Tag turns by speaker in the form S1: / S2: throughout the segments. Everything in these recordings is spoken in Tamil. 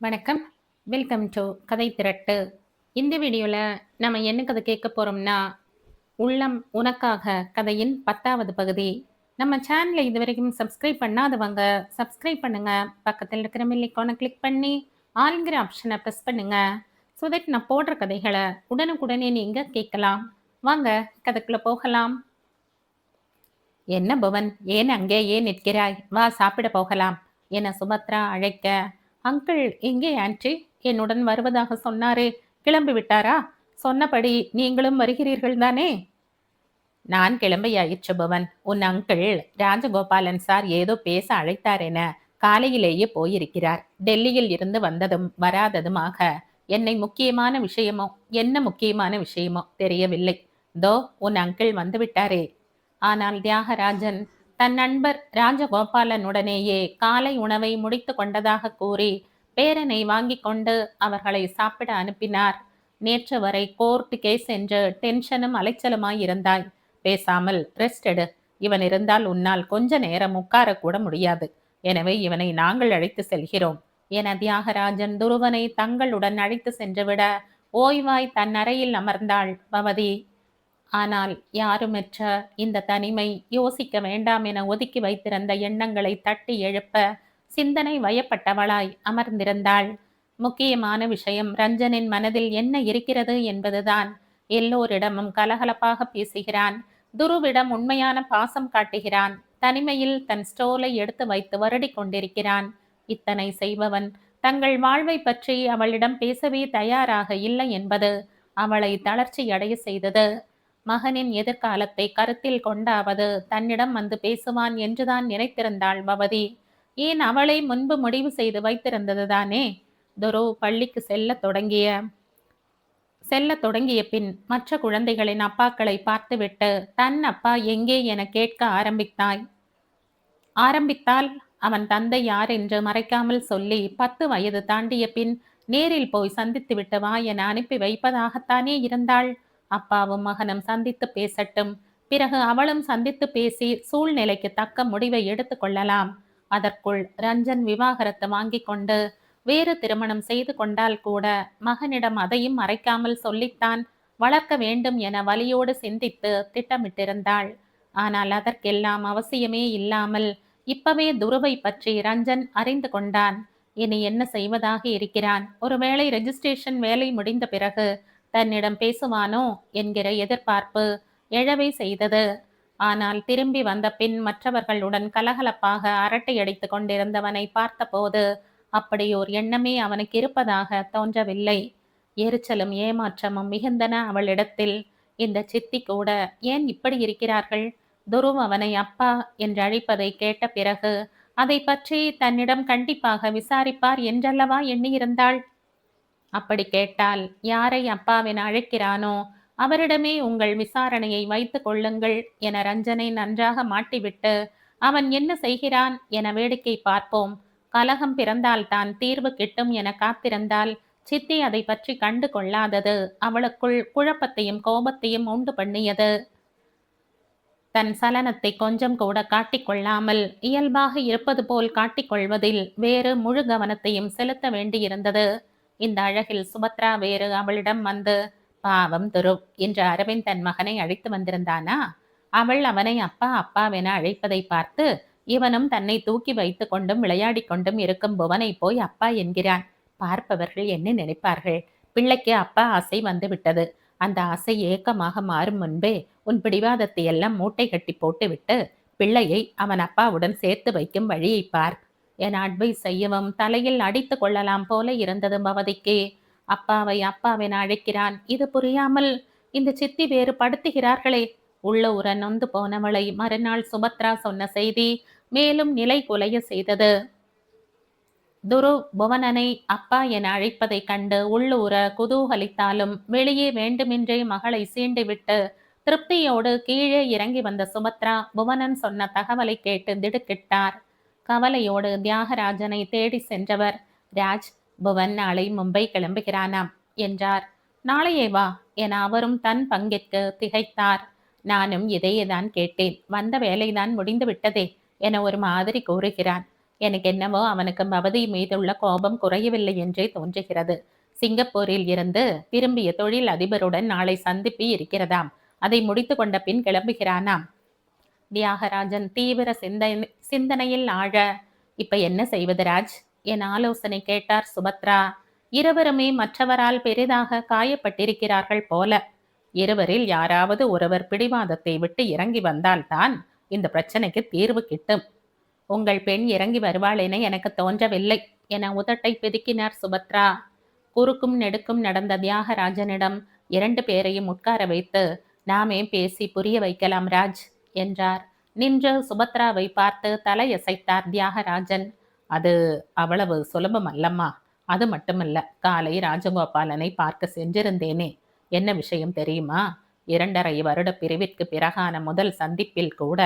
S1: வணக்கம். வெல்கம் டு கதை திரட்டு. இந்த வீடியோல நம்ம என்ன கதை கேட்க போறோம்னா, உள்ளம் உனக்காக கதையின் 10வது பகுதி. நம்ம சேனலை இதுவரைக்கும் சப்ஸ்கிரைப் பண்ணாதவங்க சப்ஸ்கிரைப் பண்ணுங்க. பக்கத்தில் இருக்கிற பெல் ஐகானை கிளிக் பண்ணி ஆல்ங்கிற ஆப்ஷனை ப்ரெஸ் பண்ணுங்க. ஸோ தட் நான் போடுற கதைகளை உடனுக்குடனே நீங்க கேட்கலாம். வாங்க கதைக்குள்ள போகலாம். என்ன புவன், ஏன் அங்கேயே நிற்கிறாய்? வா, சாப்பிட போகலாம் என சுபத்ரா அழைக்க, அங்கிள் எங்கே ஆன்ட்டி? என்னுடன் வருவதாக சொன்னாரே, கிளம்பி விட்டாரா? சொன்னபடி நீங்களும் வருகிறீர்கள் தானே? நான் கிளம்பியாயிற்று புவன். உன் அங்கிள் ராஜகோபாலன் சார் ஏதோ பேச அழைத்தார் என காலையிலேயே போயிருக்கிறார். டெல்லியில் இருந்து வந்ததும் வராததுமாக என்னை முக்கியமான விஷயமோ என்ன முக்கியமான விஷயமோ தெரியவில்லை. தோ உன் அங்கிள் வந்து விட்டாரே. ஆனால் தியாகராஜன் தன் நண்பர் ராஜகோபாலனுடனேயே காலை உணவை முடித்து கொண்டதாக கூறி பேரனை வாங்கி கொண்டு அவர்களை சாப்பிட அனுப்பினார். நேற்று வரை கோர்ட் கேஸ் என்று டென்ஷனும் அலைச்சலுமாய் இருந்தாய். பேசாமல் ரெஸ்ட் எடு. இவன் இருந்தால் உன்னால் கொஞ்ச நேரம் உட்காரக்கூட முடியாது. எனவே இவனை நாங்கள் அழைத்து செல்கிறோம் என தியாகராஜன் துருவனை தங்களுடன் அழைத்து சென்றுவிட ஓய்வாய் தன் அறையில் அமர்ந்தாள் பவதி. ஆனால் யாருமற்ற இந்த தனிமை யோசிக்க வேண்டாம் என ஒதுக்கி வைத்திருந்த எண்ணங்களை தட்டி எழுப்ப சிந்தனை வயப்பட்டவளாய் அமர்ந்திருந்தாள். முக்கியமான விஷயம் ரஞ்சனின் மனதில் என்ன இருக்கிறது என்பதுதான். எல்லோரிடமும் கலகலப்பாக பேசுகிறான். துருவிடம் உண்மையான பாசம் காட்டுகிறான். தனிமையில் தன் ஸ்டோலை எடுத்து வைத்து வருடி கொண்டிருக்கிறான். இத்தனை செய்பவன் தங்கள் வாழ்வை பற்றி அவளிடம் பேசவே தயாராக இல்லை என்பது அவளை தளர்ச்சியடைய செய்தது. மகனின் எதிர்காலத்தை கருத்தில் கொண்டாவது தன்னிடம் வந்து பேசுவான் என்றுதான் நினைத்திருந்தாள் பவதி. ஏன் அவளை முன்பு முடிவு செய்து வைத்திருந்ததுதானே. துரு பள்ளிக்கு செல்ல தொடங்கிய பின் மற்ற குழந்தைகளின் அப்பாக்களை பார்த்துவிட்டு தன் அப்பா எங்கே என கேட்க ஆரம்பித்தால் அவன் தந்தை யார் என்று மறைக்காமல் சொல்லி 10 வயது தாண்டிய பின் நேரில் போய் சந்தித்து விட்டு வா என அனுப்பி வைப்பதாகத்தானே இருந்தாள். அப்பாவும் மகனும் சந்தித்து பேசட்டும். பிறகு அவளும் சந்தித்து பேசி சூழ்நிலைக்கு தக்க முடிவை எடுத்து கொள்ளலாம். அதற்குள் ரஞ்சன் விவாகரத்து வாங்கி கொண்டு வேறு திருமணம் செய்து கொண்டால் கூட மகனிடம் அதையும் மறைக்காமல் சொல்லித்தான் வளர்க்க வேண்டும் என வலியோடு சிந்தித்து திட்டமிட்டிருந்தாள். ஆனால் அதற்கெல்லாம் அவசியமே இல்லாமல் இப்பவே துருவை பற்றி ரஞ்சன் அறிந்து கொண்டான். இனி என்ன செய்வதாக இருக்கிறான்? ஒருவேளை ரெஜிஸ்ட்ரேஷன் வேலை முடிந்த பிறகு தன்னிடம் பேசுவானோ என்கிற எதிர்பார்ப்பு எழவே செய்தது. ஆனால் திரும்பி வந்த பின் மற்றவர்களுடன் கலகலப்பாக அரட்டையடித்து கொண்டிருந்தவனை பார்த்தபோது அப்படியோர் எண்ணமே அவனுக்கு இருப்பதாக தோன்றவில்லை. எரிச்சலும் ஏமாற்றமும் மிகுந்தன அவளிடத்தில். இந்த சித்தி கூட ஏன் இப்படி இருக்கிறார்கள்? துருவ் அவனை அப்பா என்று அழைப்பதை கேட்ட பிறகு அதை பற்றி தன்னிடம் கண்டிப்பாக விசாரிப்பார் என்றல்லவா எண்ணியிருந்தாள். அப்படி கேட்டால் யாரை அப்பாவென அழைக்கிறானோ அவரிடமே உங்கள் விசாரணையை வைத்து கொள்ளுங்கள் என ரஞ்சனை நன்றாக மாட்டிவிட்டு அவன் என்ன செய்கிறான் என வேடிக்கை பார்ப்போம். கலகம் பிறந்தால்தான் தீர்வு கிட்டும் என காத்திருந்தால் சித்தி அதை பற்றி கண்டு கொள்ளாதது அவளுக்குள் குழப்பத்தையும் கோபத்தையும் உண்டு பண்ணியது. தன் சலனத்தை கொஞ்சம் கூட காட்டிக்கொள்ளாமல் இயல்பாக இருப்பது போல் காட்டிக்கொள்வதில் வேறு முழு கவனத்தையும் செலுத்த வேண்டியிருந்தது. இந்த அழகில் சுபத்ரா வேறு அவளிடம் வந்து, பாவம் துரு என்று அரவிந்த் தன் மகனை அழைத்து வந்திருந்தானா? அவள் அவனை அப்பா அப்பாவென அழைப்பதை பார்த்து இவனும் தன்னை தூக்கி வைத்து கொண்டும் விளையாடி கொண்டும் இருக்கும் புவனை போய் அப்பா என்கிறான். பார்ப்பவர்கள் என்ன நினைப்பார்கள்? பிள்ளைக்கு அப்பா ஆசை வந்து விட்டது. அந்த ஆசை ஏக்கமாக மாறும் முன்பே உன் பிடிவாதத்தை எல்லாம் மூட்டை கட்டி போட்டுவிட்டு பிள்ளையை அவன் அப்பாவுடன் சேர்த்து வைக்கும் வழியை பார் என அட்வைஸ் செய்யவும் தலையில் அடித்து கொள்ளலாம் போல இருந்தது பவதிக்கு. அப்பாவை அப்பாவென அழைக்கிறான். இது புரியாமல் இந்த சித்தி வேறு படுத்துகிறார்களே. உள்ள உர நொந்து போனவளை மறுநாள் சுபத்ரா சொன்ன செய்தி மேலும் நிலை குலைய செய்தது. துரு புவனனை அப்பா என அழைப்பதை கண்டு உள்ளூர குதூகலித்தாலும் வெளியே வேண்டுமென்றே மகளை சீண்டிவிட்டு திருப்தியோடு கீழே இறங்கி வந்த சுபத்ரா புவனன் சொன்ன தகவலை கேட்டு திடுக்கிட்டார். கவலையோடு தியாகராஜனை தேடி சென்றவர், ராஜ், புவன் நாளை மும்பை கிளம்புகிறானாம் என்றார். நாளையே வா என அவரும் தன் பங்கிற்கு திகைத்தார். நானும் இதையேதான் கேட்டேன். வந்த வேலைதான் முடிந்து விட்டதே என ஒரு மாதிரி கூறுகிறான். எனக்கு என்னவோ அவனுக்கு பவதி மீதுள்ள கோபம் குறையவில்லை என்றே தோன்றுகிறது. சிங்கப்பூரில் இருந்து திரும்பிய தொழில் அதிபருடன் நாளை சந்திப்பு இருக்கிறதாம். அதை முடித்து கொண்ட பின் கிளம்புகிறானாம். தியாகராஜன் தீவிர சிந்தனையில் ஆழ, இப்ப என்ன செய்வது ராஜ் என ஆலோசனை கேட்டார் சுபத்ரா. இருவருமே மற்றவரால் பெரிதாக காயப்பட்டிருக்கிறார்கள் போல. இருவரில் யாராவது ஒருவர் பிடிவாதத்தை விட்டு இறங்கி வந்தால்தான் இந்த பிரச்சனைக்கு தீர்வு கிட்டும். உங்கள் பெண் இறங்கி வருவாள் என எனக்கு தோன்றவில்லை என உதட்டை பிதுக்கினார் சுபத்ரா. குறுக்கும் நெடுக்கும் நடந்த தியாகராஜனிடம் 2 பேரையும் உட்கார வைத்து நாமே பேசி புரிய வைக்கலாம் ராஜ் என்றார். நின்று சுபத்ராவை பார்த்து தலையசைத்தார் தியாகராஜன். அது அவ்வளவு சுலபம் அல்லம்மா. அது மட்டுமல்ல, காலை ராஜகோபாலனை பார்க்க சென்றிருந்தேனே. என்ன விஷயம் தெரியுமா? 2.5 வருட பிரிவிற்கு பிறகான முதல் சந்திப்பில் கூட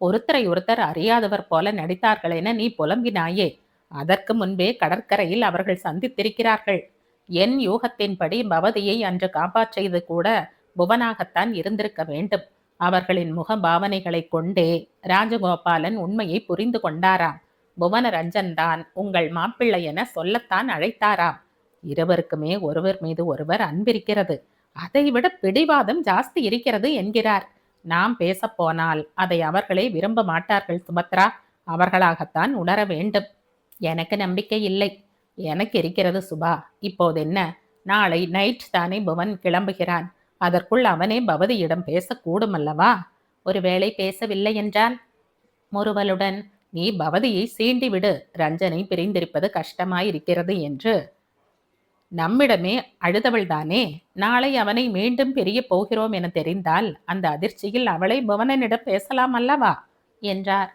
S1: ஒருத்தரை ஒருத்தர் அறியாதவர் போல நடித்தார்கள் என நீ புலம்பினாயே. அதற்கு முன்பே கடற்கரையில் அவர்கள் சந்தித்திருக்கிறார்கள். என் யூகத்தின்படி பவதியை அன்று காப்பாற்றியது கூட புவனாகத்தான் இருந்திருக்க வேண்டும். அவர்களின் முக பாவனைகளை கொண்டே ராஜகோபாலன் உண்மையை புரிந்து கொண்டாராம். புவனரஞ்சன் தான் உங்கள் மாப்பிள்ளை என சொல்லத்தான் அழைத்தாராம். இருவருக்குமே ஒருவர் மீது ஒருவர் அன்பிருக்கிறது. அதைவிட பிடிவாதம் ஜாஸ்தி இருக்கிறது என்கிறார். நாம் பேசப்போனால் அதை அவர்களே விரும்ப மாட்டார்கள் சுபத்ரா. அவர்களாகத்தான் உணர வேண்டும். எனக்கு நம்பிக்கை இல்லை. எனக்கு இருக்கிறது சுபா. இப்போது என்ன? நாளை நைட் தானே புவன் கிளம்புகிறான். அதற்குள் அவனே பவதியிடம் பேசக்கூடும் அல்லவா? ஒருவேளை பேசவில்லை என்றால்? முறுவலுடன், நீ பவதியை சீண்டிவிடு. ரஞ்சனை பிரிந்திருப்பது கஷ்டமாயிருக்கிறது என்று நம்மிடமே அழுதவள்தானே. நாளை அவனை மீண்டும் பிரிய போகிறோம் என தெரிந்தால் அந்த அதிர்ச்சியில் அவளை புவனனிடம் பேசலாம் அல்லவா என்றார்.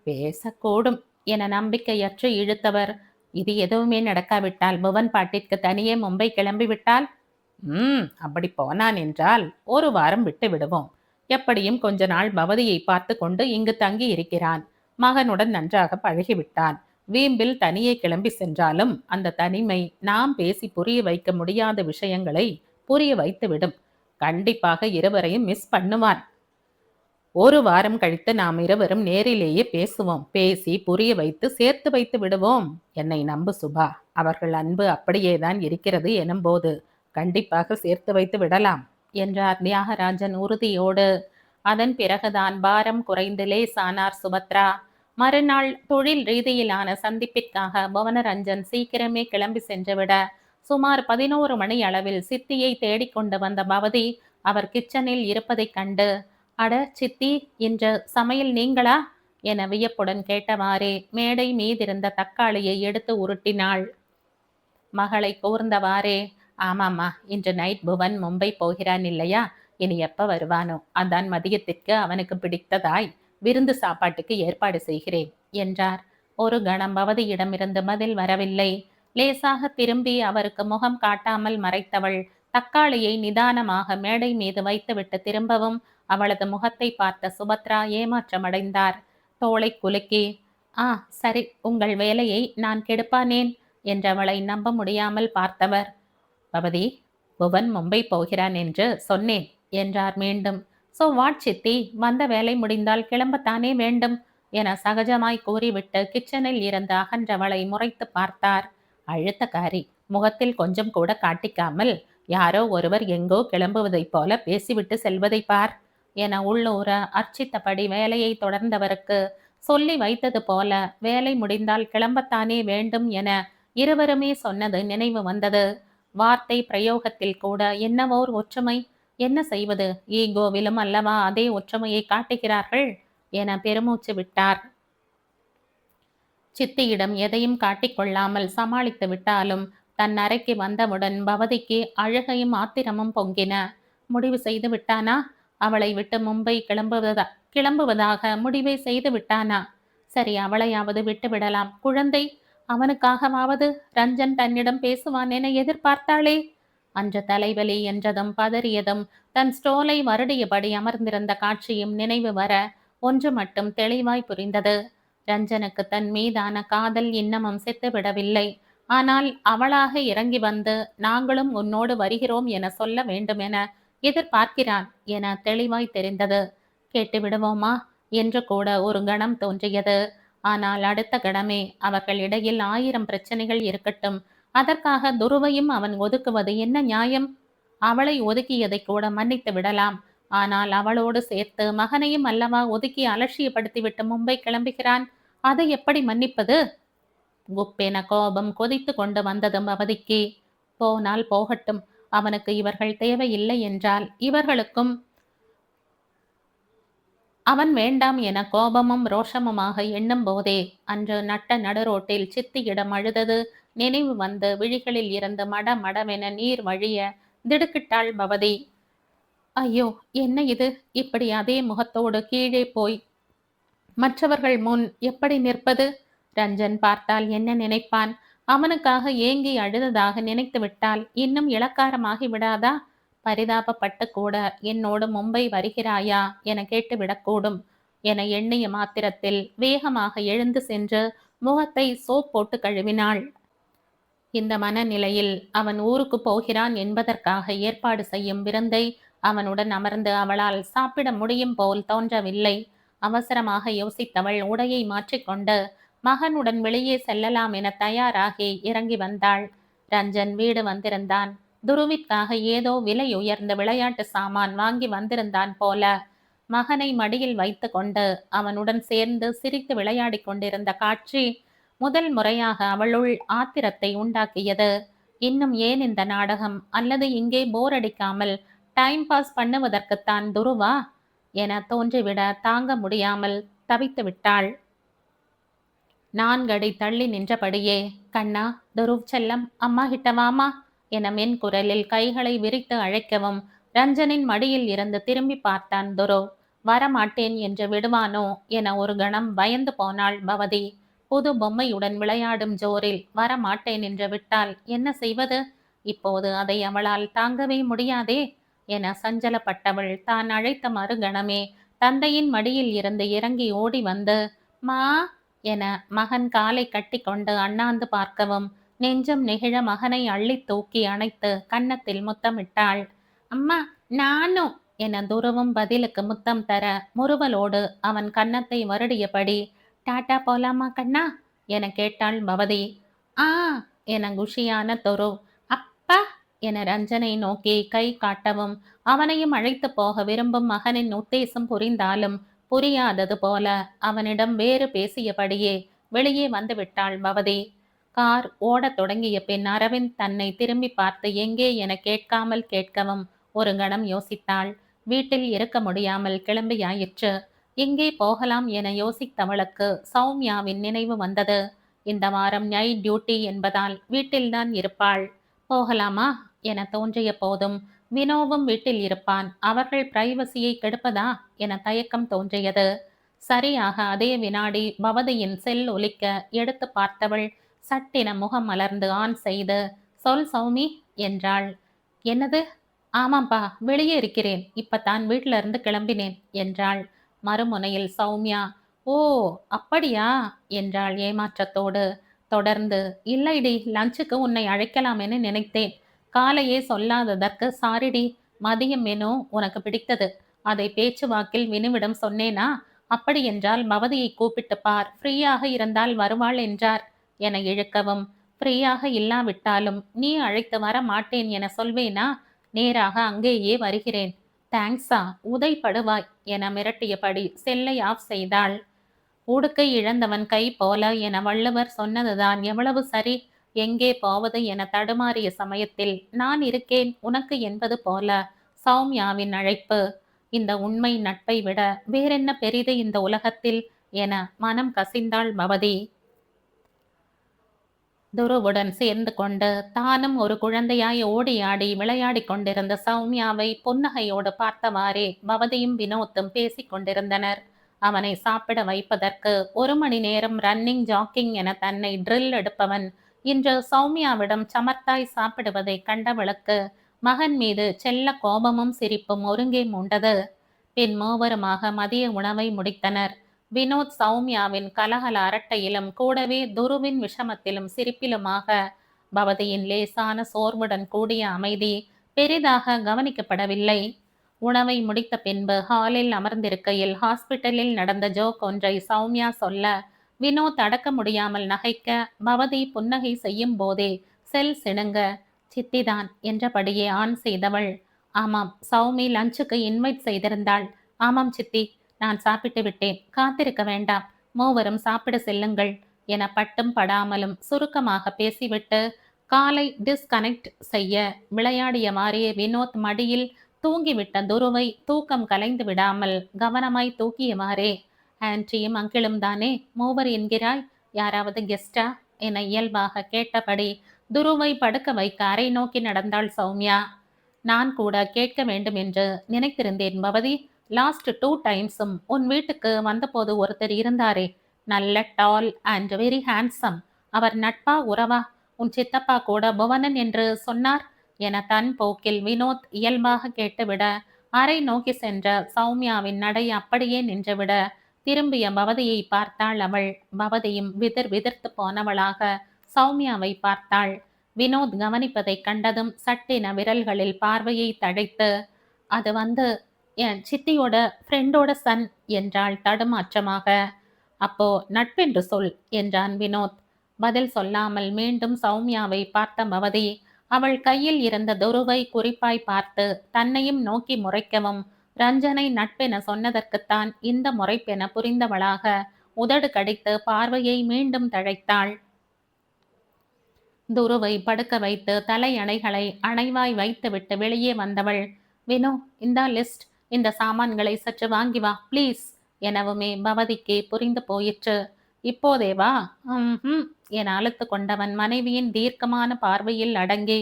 S1: பேசக்கூடும் என நம்பிக்கையற்று இழுத்தவர், இது எதுவுமே நடக்காவிட்டால் புவன் பாட்டிற்கு தனியே மும்பை கிளம்பிவிட்டால்? அப்படி போனான் என்றால் 1 வாரம் விட்டு விடுவோம். எப்படியும் கொஞ்ச நாள் பவதியை பார்த்து கொண்டு இங்கு தங்கி இருக்கிறான். மகனுடன் நன்றாக பழகிவிட்டான். வீம்பில் தனியே கிளம்பி சென்றாலும் அந்த தனிமை நாம் பேசி புரிய வைக்க முடியாத விஷயங்களை புரிய வைத்துவிடும். கண்டிப்பாக இருவரையும் மிஸ் பண்ணுவான். 1 வாரம் கழித்து நாம் இருவரும் நேரிலேயே பேசுவோம். பேசி புரிய வைத்து சேர்த்து வைத்து விடுவோம். என்னை நம்பு சுபா. அவர்கள் அன்பு அப்படியேதான் இருக்கிறது எனும்போது கண்டிப்பாக சேர்த்து வைத்து விடலாம் என்றார் தியாகராஜன் உறுதியோடு. அதன் பிறகுதான் பாரம் குறைந்து லேசானார் சுபத்ரா. மறுநாள் தொழில் ரீதியிலான சந்திப்பிற்காக புவனரஞ்சன் சீக்கிரமே கிளம்பி சென்றுவிட சுமார் 11 மணி அளவில் சித்தியை தேடிக்கொண்டு வந்த பவதி அவர் கிச்சனில் இருப்பதைக் கண்டு, அட சித்தி, இன்று சமையல் நீங்களா என வியப்புடன் கேட்டவாறே மேடை மீதிருந்த தக்காளியை எடுத்து உருட்டினாள். மகளை கூர்ந்தவாறே, ஆமாம்மா, இன்று நைட் புவன் மும்பை போகிறான் இல்லையா? இனி எப்ப வருவானோ? அதான் மதியத்திற்கு அவனுக்கு பிடித்ததாய் விருந்து சாப்பாட்டுக்கு ஏற்பாடு செய்கிறேன் என்றார். ஒரு கணம் பவதியிடமிருந்து பதில் வரவில்லை. லேசாக திரும்பி அவருக்கு முகம் காட்டாமல் மறைத்தவள் தக்காளியை நிதானமாக மேடை மீது வைத்துவிட்டு திரும்பவும் அவளது முகத்தை பார்த்த சுபத்ரா ஏமாற்றமடைந்தார். தோளை குலுக்கி, சரி, உங்கள் வேலையை நான் கெடுப்பானேன் என்றவளை நம்ப முடியாமல் பார்த்தவர், பவதி, புவன் மும்பை போகிறான் என்று சொன்னேன் என்றார் மீண்டும். சோ வாட் சித்தி, வந்த வேலை முடிந்தால் கிளம்பத்தானே வேண்டும் என சகஜமாய் கூறிவிட்டு கிச்சனில் இருந்து அகன்றவளை முறைத்து பார்த்தார். அழுத்தக்காரி, முகத்தில் கொஞ்சம் கூட காட்டிக்காமல் யாரோ ஒருவர் எங்கோ கிளம்புவதைப் போல பேசிவிட்டு செல்வதை பார் என உள்ளூர அர்ச்சித்தபடி வேலையை தொடர்ந்தவருக்கு சொல்லி வைத்தது போல வேலை முடிந்தால் கிளம்பத்தானே வேண்டும் என இருவருமே சொன்னது நினைவு வந்தது. வார்த்தை பிரயோகத்தில் கூட என்னவோர் ஒற்றுமை. என்ன செய்வது? ஈகோவிலும் அல்லவா அதே ஒற்றுமையை காட்டுகிறார்கள் என பெருமூச்சு விட்டார். சித்தியிடம் எதையும் காட்டிக்கொள்ளாமல் சமாளித்து விட்டாலும் தன் அறைக்கு வந்தவுடன் பவதிக்கு அழுகையும் ஆத்திரமும் பொங்கின. முடிவு செய்து விட்டானா? அவளை விட்டு மும்பை கிளம்புவதாக முடிவை செய்து விட்டானா? சரி, அவளையாவது விட்டு விடலாம். குழந்தை, அவனுக்காகவாவது ரஞ்சன் தன்னிடம் பேசுவான் என எதிர்பார்த்தாளே. அன்று தலைவலி என்றதும் பதறியதும் தன் ஸ்டோலை வருடியபடி அமர்ந்திருந்த காட்சியும் நினைவு வர ஒன்று மட்டும் தெளிவாய் புரிந்தது. ரஞ்சனுக்கு தன் மீதான காதல் இன்னமும் செத்துவிடவில்லை. ஆனால் அவளாக இறங்கி வந்து நாங்களும் உன்னோடு வருகிறோம் என சொல்ல வேண்டும் என எதிர்பார்க்கிறான் என தெளிவாய் தெரிந்தது. கேட்டு விடுவோமா என்று கூட ஒரு கணம் தோன்றியது. ஆனால் அடுத்த கணமே அவர்கள் இடையில் 1000 பிரச்சனைகள் இருக்கட்டும், அதற்காக துருவையும் அவன் ஒதுக்குவது என்ன நியாயம்? அவளை ஒதுக்கியதை கூட மன்னித்து விடலாம். ஆனால் அவளோடு சேர்த்து மகனையும் அல்லவா ஒதுக்கி அலட்சியப்படுத்திவிட்டு மும்பை கிளம்புகிறான். அதை எப்படி மன்னிப்பது? குப்பென கோபம் கொதித்து கொண்டு வந்ததும் அவதிக்கு. போனால் போகட்டும், அவனுக்கு இவர்கள் தேவையில்லை என்றால் இவர்களுக்கும் அவன் வேண்டாம் என கோபமும் ரோஷமுமாக எண்ணும் போதே அன்று நட்ட நடுரோட்டில் சித்தியிடம் அழுதது நினைவு வந்து விழிகளில் இருந்து மட மடவென நீர் வழிய திடுக்கிட்டாள் பவதி. ஐயோ, என்ன இது? இப்படி அதே முகத்தோடு கீழே போய் மற்றவர்கள் முன் எப்படி நிற்பது? ரஞ்சன் பார்த்தால் என்ன நினைப்பான்? அவனுக்காக ஏங்கி அழுததாக நினைத்து விட்டால் இன்னும் இளக்காரமாகி விடாதா? பரிதாபப்பட்டு கூட என்னோடு மும்பை வருகிறாயா என கேட்டுவிடக்கூடும் என எண்ணிய மாத்திரத்தில் வேகமாக எழுந்து சென்று முகத்தை சோப் போட்டு கழுவினாள். இந்த மனநிலையில் அவன் ஊருக்கு போகிறான் என்பதற்காக ஏற்பாடு செய்யும் விருந்தை அவனுடன் அமர்ந்து அவளால் சாப்பிட முடியும் போல் தோன்றவில்லை. அவசரமாக யோசித்தவள் உடையை மாற்றிக்கொண்டு மகனுடன் வெளியே செல்லலாம் என தயாராகி இறங்கி வந்தாள். ரஞ்சன் வீடு வந்திருந்தான். துருவிற்காக ஏதோ விலை உயர்ந்த விளையாட்டு சாமான் வாங்கி வந்திருந்தான் போல. மகனை மடியில் வைத்து கொண்டு அவனுடன் சேர்ந்து சிரித்து விளையாடி கொண்டிருந்த காட்சி முதல் முறையாக அவளுள் ஆத்திரத்தை உண்டாக்கியது. இன்னும் ஏன் இந்த நாடகம்? அல்லது இங்கே போர் அடிக்காமல் டைம் பாஸ் பண்ணுவதற்குத்தான் துருவா என தோன்றிவிட தாங்க முடியாமல் தவித்து விட்டாள். 4 அடி தள்ளி நின்றபடியே, கண்ணா, துருவ் செல்லம், அம்மா கிட்ட வாமா என மென் குரலில் கைகளை விரித்து அழைக்கவும் ரஞ்சனின் மடியில் இருந்து திரும்பி பார்த்தான் துருவ். வரமாட்டேன் என்று விடுவானோ என ஒரு கணம் பயந்து போனாள் பவதி. புது பொம்மையுடன் விளையாடும் ஜோரில் வரமாட்டேன் என்று விட்டால் என்ன செய்வது? இப்போது அதை அவளால் தாங்கவே முடியாதே என சஞ்சலப்பட்டவள் தான் அழைத்த மறுகணமே தந்தையின் மடியில் இருந்து இறங்கி ஓடி வந்து மா என மகன் காலை கட்டி கொண்டு அண்ணாந்து பார்க்கவும் நெஞ்சம் நெகிழ மகனை அள்ளி தூக்கி அணைத்து கன்னத்தில் முத்தமிட்டாள். அம்மா, நானும் என துருவும் பதிலுக்கு முத்தம் தர முறுவலோடு அவன் கன்னத்தை வருடியபடி டாட்டா போலாமா கண்ணா என கேட்டாள் பவதி. ஆ என குஷியான துருவ். அப்பா என ரஞ்சனை நோக்கி கை காட்டவும் அவனையும் அழைத்து போக விரும்பும் மகனின் உத்தேசம் புரிந்தாலும் புரியாதது போல அவனிடம் வேறு பேசியபடியே வெளியே வந்து விட்டாள் பவதி. கார் ஓடத் தொடங்கிய பின் அரவிந்த் தன்னை திரும்பி பார்த்து எங்கே என கேட்காமல் கேட்கவும் ஒரு கணம் யோசித்தாள். வீட்டில் இருக்க முடியாமல் கிளம்பியாயிற்று. எங்கே போகலாம் என யோசித்தவளுக்கு சௌமியாவின் நினைவு வந்தது. இந்த வாரம் நைட் டியூட்டி என்பதால் வீட்டில்தான் இருப்பாள். போகலாமா என தோன்றிய போதும் வினோவும் வீட்டில் இருப்பான், அவர்கள் பிரைவசியை கெடுப்பதா என தயக்கம் தோன்றியது. சரியாக அதே வினாடி பவதியின் செல் ஒலிக்க எடுத்து பார்த்தவள் சட்டென முகம் மலர்ந்து ஆன் செய்து சொல் சௌமி என்றாள். என்னது? ஆமாப்பா, வெளியே இருக்கிறேன், இப்பத்தான் வீட்டில இருந்து கிளம்பினேன் என்றாள். மறுமுனையில் சௌமியா, ஓ அப்படியா என்றாள் ஏமாற்றத்தோடு. தொடர்ந்து, இல்லைடி, லஞ்சுக்கு உன்னை அழைக்கலாமென்னு நினைத்தேன், காலையே சொல்லாததற்கு சாரிடி, மதியம் மெனு உனக்கு பிடித்தது, அதை பேச்சுவாக்கில் வினுவிடம் சொன்னேனா? அப்படி என்றால் பவதியை கூப்பிட்டு பார், ஃப்ரீயாக இருந்தால் வருவாள் என்றார் என இழுக்கவும், ஃப்ரீயாக இல்லாவிட்டாலும் நீ அழைத்து வர மாட்டேன் என சொல்வேனா? நேராக அங்கேயே வருகிறேன். தேங்க்ஸா, உதைப்படுவாய் என மிரட்டியபடி செல்லை ஆஃப் செய்தாள். உடுக்கை இழந்தவன் கை போல என வள்ளுவர் சொன்னதுதான் எவ்வளவு சரி. எங்கே போவது என தடுமாறிய சமயத்தில் நான் இருக்கேன் உனக்கு என்பது போல சௌமியாவின் அழைப்பு. இந்த உண்மை நட்பை விட வேறென்ன பெரிது இந்த உலகத்தில் என மனம் கசிந்தாள் பவதி. துருவுடன் சேர்ந்து கொண்டு தானும் ஒரு குழந்தையாய் ஓடி ஆடி விளையாடி கொண்டிருந்த சௌமியாவை புன்னகையோடு பார்த்தவாறே பவதியும் வினோத்தும் பேசிக் கொண்டிருந்தனர். அவனை சாப்பிட வைப்பதற்கு 1 மணி நேரம் ரன்னிங் ஜாக்கிங் என தன்னை ட்ரில் எடுப்பவன் இன்று சௌமியாவிடம் சமர்த்தாய் சாப்பிடுவதை கண்டவளுக்கு மகன் மீது செல்ல கோபமும் சிரிப்பும் ஒருங்கே மூண்டது. பின் மூவருமாக மதிய உணவை முடித்தனர். வினோத் சௌமியாவின் கலகல அரட்டையிலும் கூடவே துருவின் விஷமத்திலும் சிரிப்பிலுமாக பவதியின் லேசான சோர்வுடன் கூடிய அமைதி பெரிதாக கவனிக்கப்படவில்லை. உணவை முடித்த பின்பு ஹாலில் அமர்ந்திருக்கையில் ஹாஸ்பிட்டலில் நடந்த ஜோக் ஒன்றை சௌமியா சொல்ல வினோத் அடக்க முடியாமல் நகைக்க, பவதி புன்னகை செய்யும் போதே செல் சிணுங்க. சித்திதான் என்றபடியே ஆன் செய்தவள். ஆமாம், சௌமி லஞ்சுக்கு இன்வைட் செய்திருந்தாள். ஆமாம் சித்தி, நான் சாப்பிட்டு விட்டேன், காத்திருக்க வேண்டாம், மூவரும் சாப்பிட செல்லுங்கள் என பட்டும் படாமலும் சுருக்கமாக பேசிவிட்டு காலை டிஸ்கனெக்ட் செய்ய விளையாடியவாறே வினோத் மடியில் தூங்கிவிட்ட துருவை தூக்கம் கலைந்து விடாமல் கவனமாய் தூக்கியவாறே, ஆன்ட்டியும் அங்கிளும் தானே மூவர் என்கிறாய், யாராவது கெஸ்டா என இயல்பாக கேட்டபடி துருவை படுக்க வைக்க அறை நோக்கி நடந்தாள் சௌமியா. நான் கூட கேட்க வேண்டும் என்று நினைத்திருந்தேன் பவதி. லாஸ்ட் 2 டைம்ஸும் உன் வீட்டுக்கு வந்தபோது ஒருத்தர் இருந்தாரே, நல்ல டால் அண்ட் வெரி ஹேண்ட்ஸம், அவர் நட்பா உறவா? உன் சித்தப்பா கூட புவனன் என்று சொன்னார் என தன் போக்கில் வினோத் இயல்பாக கேட்டுவிட, அறை நோக்கி சென்ற சௌமியாவின் நடை அப்படியே நின்றுவிட, திரும்பிய பவதியை பார்த்தாள் அவள். பவதியும் விதிர் விதிர்த்து போனவளாக சௌமியாவை பார்த்தாள். வினோத் கவனிப்பதைக் கண்டதும் சட்டென விரல்களில் பார்வையை தழைத்து, அது வந்து என் சித்தியோட ஃப்ரெண்டோட சன் என்றாள் தடுமாற்றமாக. அப்போ நட்பென்று சொல் என்றான் வினோத். பதில் சொல்லாமல் மீண்டும் சௌமியாவை பார்த்த பவதி அவள் கையில் இருந்த துருவை குறிப்பாய் பார்த்து தன்னையும் நோக்கி முறைக்கவும், ரஞ்சனை நட்பென சொன்னதற்குத்தான் இந்த முறைப்பென புரிந்தவளாக உதடு கடித்து பார்வையை மீண்டும் தழைத்தாள். துருவை படுக்க வைத்து தலையணைகளை அணைவாய் வைத்துவிட்டு வெளியே வந்தவள், வினோ இந்தா லிஸ்ட், இந்த சாமான்களை சற்று வாங்கி வா ப்ளீஸ் எனவுமே பவதிக்கு புரிந்து போயிற்று. இப்போதேவா? என அழுத்து கொண்டவன் மனைவியின் தீர்க்கமான பார்வையில் அடங்கி,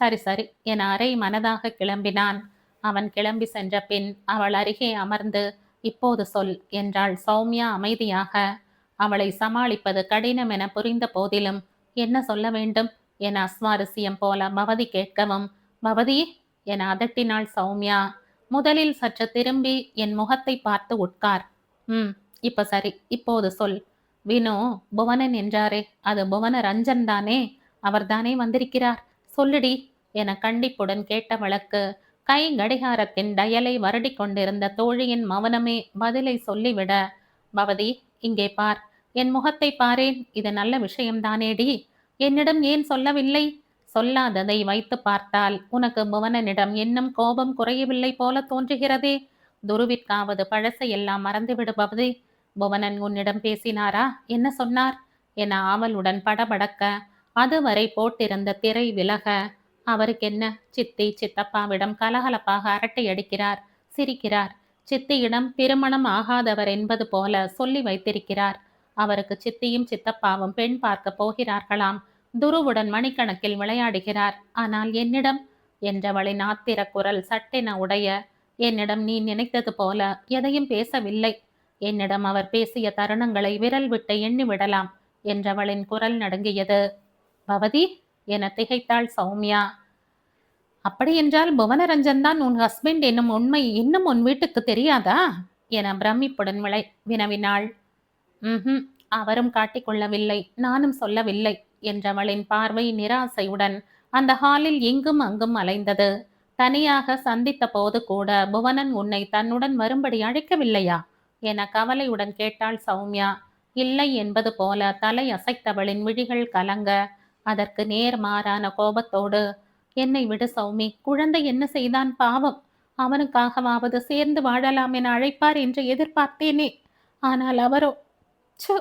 S1: சரி சரி என அரை மனதாக கிளம்பினான். அவன் கிளம்பி சென்ற பின் அவள் அருகே அமர்ந்து, இப்போது சொல் என்றாள் சௌமியா அமைதியாக. அவளை சமாளிப்பது கடினம் என புரிந்த போதிலும் என்ன சொல்ல வேண்டும் என அஸ்வாரஸ்யம் போல பவதி கேட்கவும், பவதி என அதட்டினாள் சௌமியா. முதலில் சற்று திரும்பி என் முகத்தை பார்த்து உட்கார். இப்ப சரி, இப்போது சொல். வினோ புவனன் என்றாரே, அது புவன ரஞ்சன் தானே? அவர்தானே வந்திருக்கிறார், சொல்லுடி என கண்டிப்புடன் கேட்டவளுக்கு கை கடிகாரத்தின் டயலை வருடி கொண்டிருந்த தோழியின் மௌனமே பதிலை சொல்லிவிட, பவதி இங்கே பார், என் முகத்தை பாரேன், இது நல்ல விஷயம்தானேடி, என்னிடம் ஏன் சொல்லவில்லை? சொல்லாததை வைத்து பார்த்தால் உனக்கு புவனனிடம் இன்னும் கோபம் குறையவில்லை போல தோன்றுகிறதே. துருவிற்காவது பழசையெல்லாம் மறந்துவிடுபவதே. புவனன் உன்னிடம் பேசினாரா? என்ன சொன்னார் என ஆவலுடன் படபடக்க, அதுவரை போட்டிருந்த திரை விலக, அவருக்கென்ன, சித்தி சித்தப்பாவிடம் கலகலப்பாக அரட்டை அடிக்கிறார், சிரிக்கிறார், சித்தியிடம் திருமணம் ஆகாதவர் என்பது போல சொல்லி வைத்திருக்கிறார். அவருக்கு சித்தியும் சித்தப்பாவும் பெண் பார்க்க போகிறார்களாம். துருவுடன் மணிக்கணக்கில் விளையாடுகிறார். ஆனால் என்னிடம் என்றவளின் ஆத்திர குரல் சட்டென உடைய, என்னிடம் நீ நினைத்தது போல எதையும் பேசவில்லை. என்னிடம் அவர் பேசிய தருணங்களை விரல் விட்டு எண்ணிவிடலாம் என்றவளின் குரல் நடுங்கியது. பவதி என திகைத்தாள் சௌமியா. அப்படியென்றால் புவனரஞ்சன் தான் உன் ஹஸ்பண்ட் என்னும் உண்மை இன்னும் உன் வீட்டுக்கு தெரியாதா என பிரமிப்புடன் வினவினாள். அவரும் காட்டிக்கொள்ளவில்லை, நானும் சொல்லவில்லை என்றவளின் பார்வை நிராசையுடன் அந்த ஹாலில் இங்கும் அங்கும் அலைந்தது. தனியாக சந்தித்த போது கூட புவனன் உன்னை தன்னுடன் வரும்படி அழைக்கவில்லையா என கவலையுடன் கேட்டாள் சௌமியா. இல்லை என்பது போல தலை அசைத்தவளின் விழிகள் கலங்க, அதற்கு நேர்மாறான கோபத்தோடு, என்னை விடு சௌமி, குழந்தை என்ன செய்தான் பாவம், அவனுக்காகவாவது சேர்ந்து வாழலாம் என அழைப்பார் என்று எதிர்பார்த்தேனே. ஆனால் அவரோ சு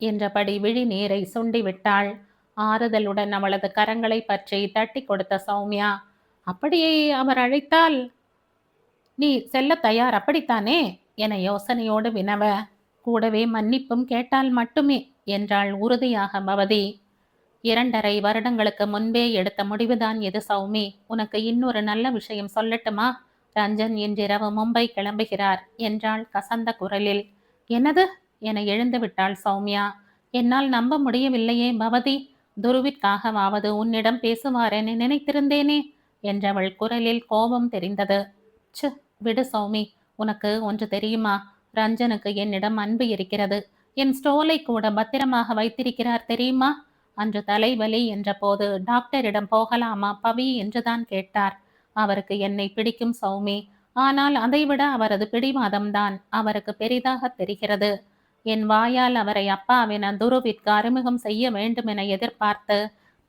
S1: என்றபடி விழி நீரை சுண்டிவிட்டாள். ஆறுதலுடன் அவளது கரங்களை பற்றி தட்டி கொடுத்த சௌமியா, அப்படியே அவர் அழைத்தால் நீ செல்ல தயார் அப்படித்தானே என யோசனையோடு வினவ, கூடவே மன்னிப்பும் கேட்டால் மட்டுமே என்றாள் உறுதியாக பவதி. 2.5 வருடங்களுக்கு முன்பே எடுத்த முடிவுதான் இது சௌமி. உனக்கு இன்னொரு நல்ல விஷயம் சொல்லட்டுமா? ரஞ்சன் இன்றிரவு மும்பை கிளம்புகிறார் என்றாள் கசந்த குரலில். என்னது என எழுந்து விட்டாள் சௌமியா. என்னால் நம்ப முடியவில்லையே பவதி. துருவிற்காகவாவது உன்னிடம் பேசுவாரென நினைத்திருந்தேனே என்றவள் குரலில் கோபம் தெரிந்தது. சு விடு சௌமி, உனக்கு ஒன்று தெரியுமா? ரஞ்சனுக்கு என்னிடம் அன்பு இருக்கிறது. என் ஸ்டோலை கூட பத்திரமாக வைத்திருக்கிறார் தெரியுமா? அன்று தலைவலி என்ற போது டாக்டரிடம் போகலாமா பவி என்றுதான் கேட்டார். அவருக்கு என்னை பிடிக்கும் சௌமி. ஆனால் அதைவிட அவரது பிடிவாதம்தான் அவருக்கு பெரிதாக தெரிகிறது. என் வாயால் அவரை அப்பாவென துருவிற்கு அறிமுகம் செய்ய வேண்டுமென எதிர்பார்த்து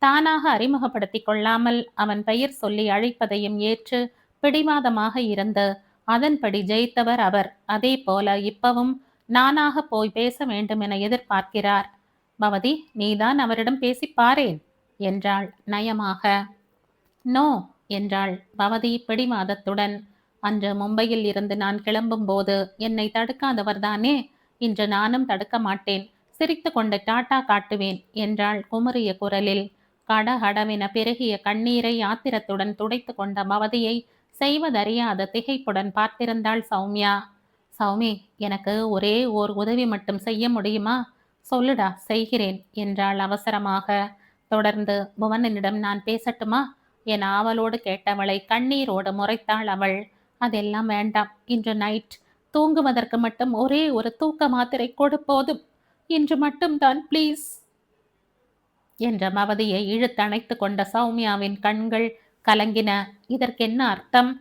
S1: தானாக அறிமுகப்படுத்திக் கொள்ளாமல் அவன் பெயர் சொல்லி அழைப்பதையும் ஏற்று பிடிவாதமாக இருந்து அதன்படி ஜெயித்தவர் அவர். அதே போல இப்பவும் நானாக போய் பேச வேண்டும் என எதிர்பார்க்கிறார். பவதி, நீதான் அவரிடம் பேசிப்பாரேன் என்றாள் நயமாக. நோ என்றாள் பவதி பிடிவாதத்துடன். அன்று மும்பையில் இருந்து நான் கிளம்பும் போது என்னை தடுக்காதவர்தானே, இன்று நானும் தடுக்க மாட்டேன், சிரித்து கொண்டு டாட்டா காட்டுவேன் என்றாள் குமுறிய குரலில். கடகடவென பெருகிய கண்ணீரை ஆத்திரத்துடன் துடைத்து கொண்ட பவதியை செய்வதறியாத திகைப்புடன் பார்த்திருந்தாள் சௌமியா. சௌமி, எனக்கு ஒரே ஓர் உதவி மட்டும் செய்ய முடியுமா? சொல்லுடா, செய்கிறேன் என்றாள் அவசரமாக. தொடர்ந்து புவனனிடம் நான் பேசட்டுமா என ஆவலோடு கேட்டவளை கண்ணீரோடு முறைத்தாள் அவள். அதெல்லாம் வேண்டாம், இன்று நைட் தூங்குவதற்கு மட்டும் ஒரே ஒரு தூக்க மாத்திரை கொடு போதும், இன்று மட்டும்தான் ப்ளீஸ் என்ற பவதியை இழுத்தணைத்து கொண்ட சௌமியாவின் கண்கள் கலங்கின. இதற்கென்ன அர்த்தம்?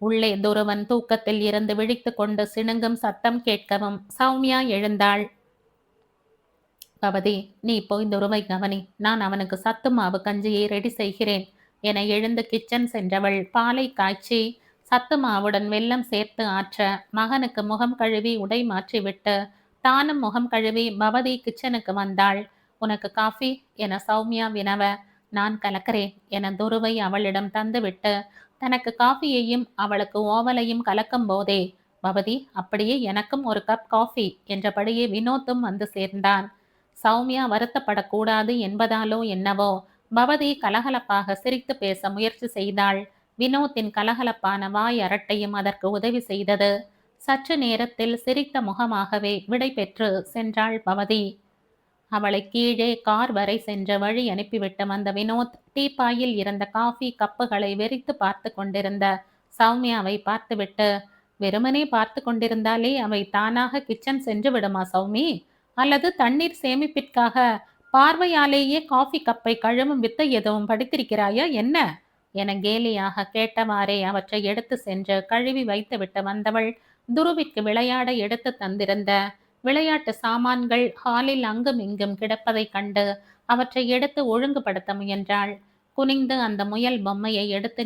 S1: உள்ளே துருவன் தூக்கத்தில் இருந்து விழித்து கொண்டு சிணுங்கும் சத்தம் கேட்கவும் சௌமியா எழுந்தாள். பவதி, நீ போய் துருவை கவனி, நான் அவனுக்கு சத்து மாவு கஞ்சியை ரெடி செய்கிறேன் என எழுந்து கிச்சன் சென்றவள் பாலை காய்ச்சி சத்து மாவுடன் வெல்லம் சேர்த்து ஆற்ற மகனுக்கு முகம் கழுவி உடை மாற்றிவிட்டு தானும் முகம் கழுவி பவதி கிச்சனுக்கு வந்தாள். உனக்கு காஃபி என சௌமியா வினவ, நான் கலக்கிறேன் என துருவை அவளிடம் தந்துவிட்டு தனக்கு காஃபியையும் அவளுக்கு ஓவலையும் கலக்கும் போதே, பவதி, அப்படியே எனக்கும் ஒரு கப் காஃபி என்றபடியே வினோத்தும் வந்து சேர்ந்தான். சௌமியா வருத்தப்படக்கூடாது என்பதாலோ என்னவோ பவதி கலகலப்பாக சிரித்து பேச முயற்சி செய்தாள். வினோத்தின் கலகலப்பான வாய் அரட்டையும் அதற்கு உதவி செய்தது. சற்று நேரத்தில் சிரித்த முகமாகவே விடை பெற்று சென்றாள் பவதி. அவளை கீழே கார் வரை சென்ற வழி அனுப்பிவிட்டு வந்த வினோத் டீப்பாயில் இருந்த காஃபி கப்புகளை வெறித்து பார்த்து கொண்டிருந்த சௌமியாவை பார்த்துவிட்டு, வெறுமனே பார்த்து கொண்டிருந்தாலே அவை தானாக கிச்சன் சென்று விடுமா சௌமி? அல்லது தண்ணீர் சேமிப்பிற்காக பார்வையாலேயே காஃபி கப்பை கழுவும் வித்தை எதுவும் படித்திருக்கிறாயா என்ன என கேலியாக கேட்டவாறே அவற்றை எடுத்து சென்று கழுவி வைத்துவிட்டு வந்தவள் துருவிற்கு விளையாட எடுத்து தந்திருந்த விளையாட்டு சாமான்கள் ஹாலில் அங்கும் இங்கும் கிடப்பதைக் கண்டு அவற்றை எடுத்து ஒழுங்குபடுத்த முயன்றாள். குனிந்து அந்த முயல் பொம்மையை எடுத்து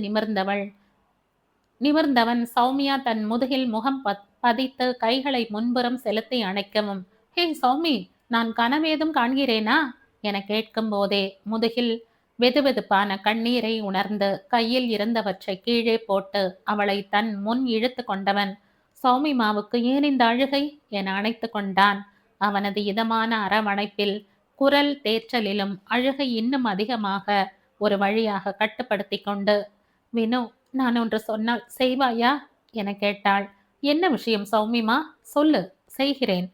S1: நிமிர்ந்தவன் சௌமியா தன் முதுகில் முகம் பதித்து கைகளை முன்புறம் செலுத்தி அணைக்கவும், ஹே சௌமி, நான் கனவேதும் காண்கிறேனா என கேட்கும் போதே முதுகில் வெதுவெதுப்பான கண்ணீரை உணர்ந்து கையில் இருந்தவற்றை கீழே போட்டு அவளை தன் முன் இழுத்து கொண்டவன், சௌமிமாவுக்கு ஏன் இந்த அழுகை என அணைத்து கொண்டான். அவனது இதமான அரவணைப்பில் குரல் தேற்றலிலும் அழுகை இன்னும் அதிகமாக ஒரு வழியாக கட்டுப்படுத்தி கொண்டு, வினு, நான் ஒன்று சொன்னால் செய்வாயா என கேட்டாள். என்ன விஷயம் சௌமிமா, சொல்லு, செய்கிறேன்.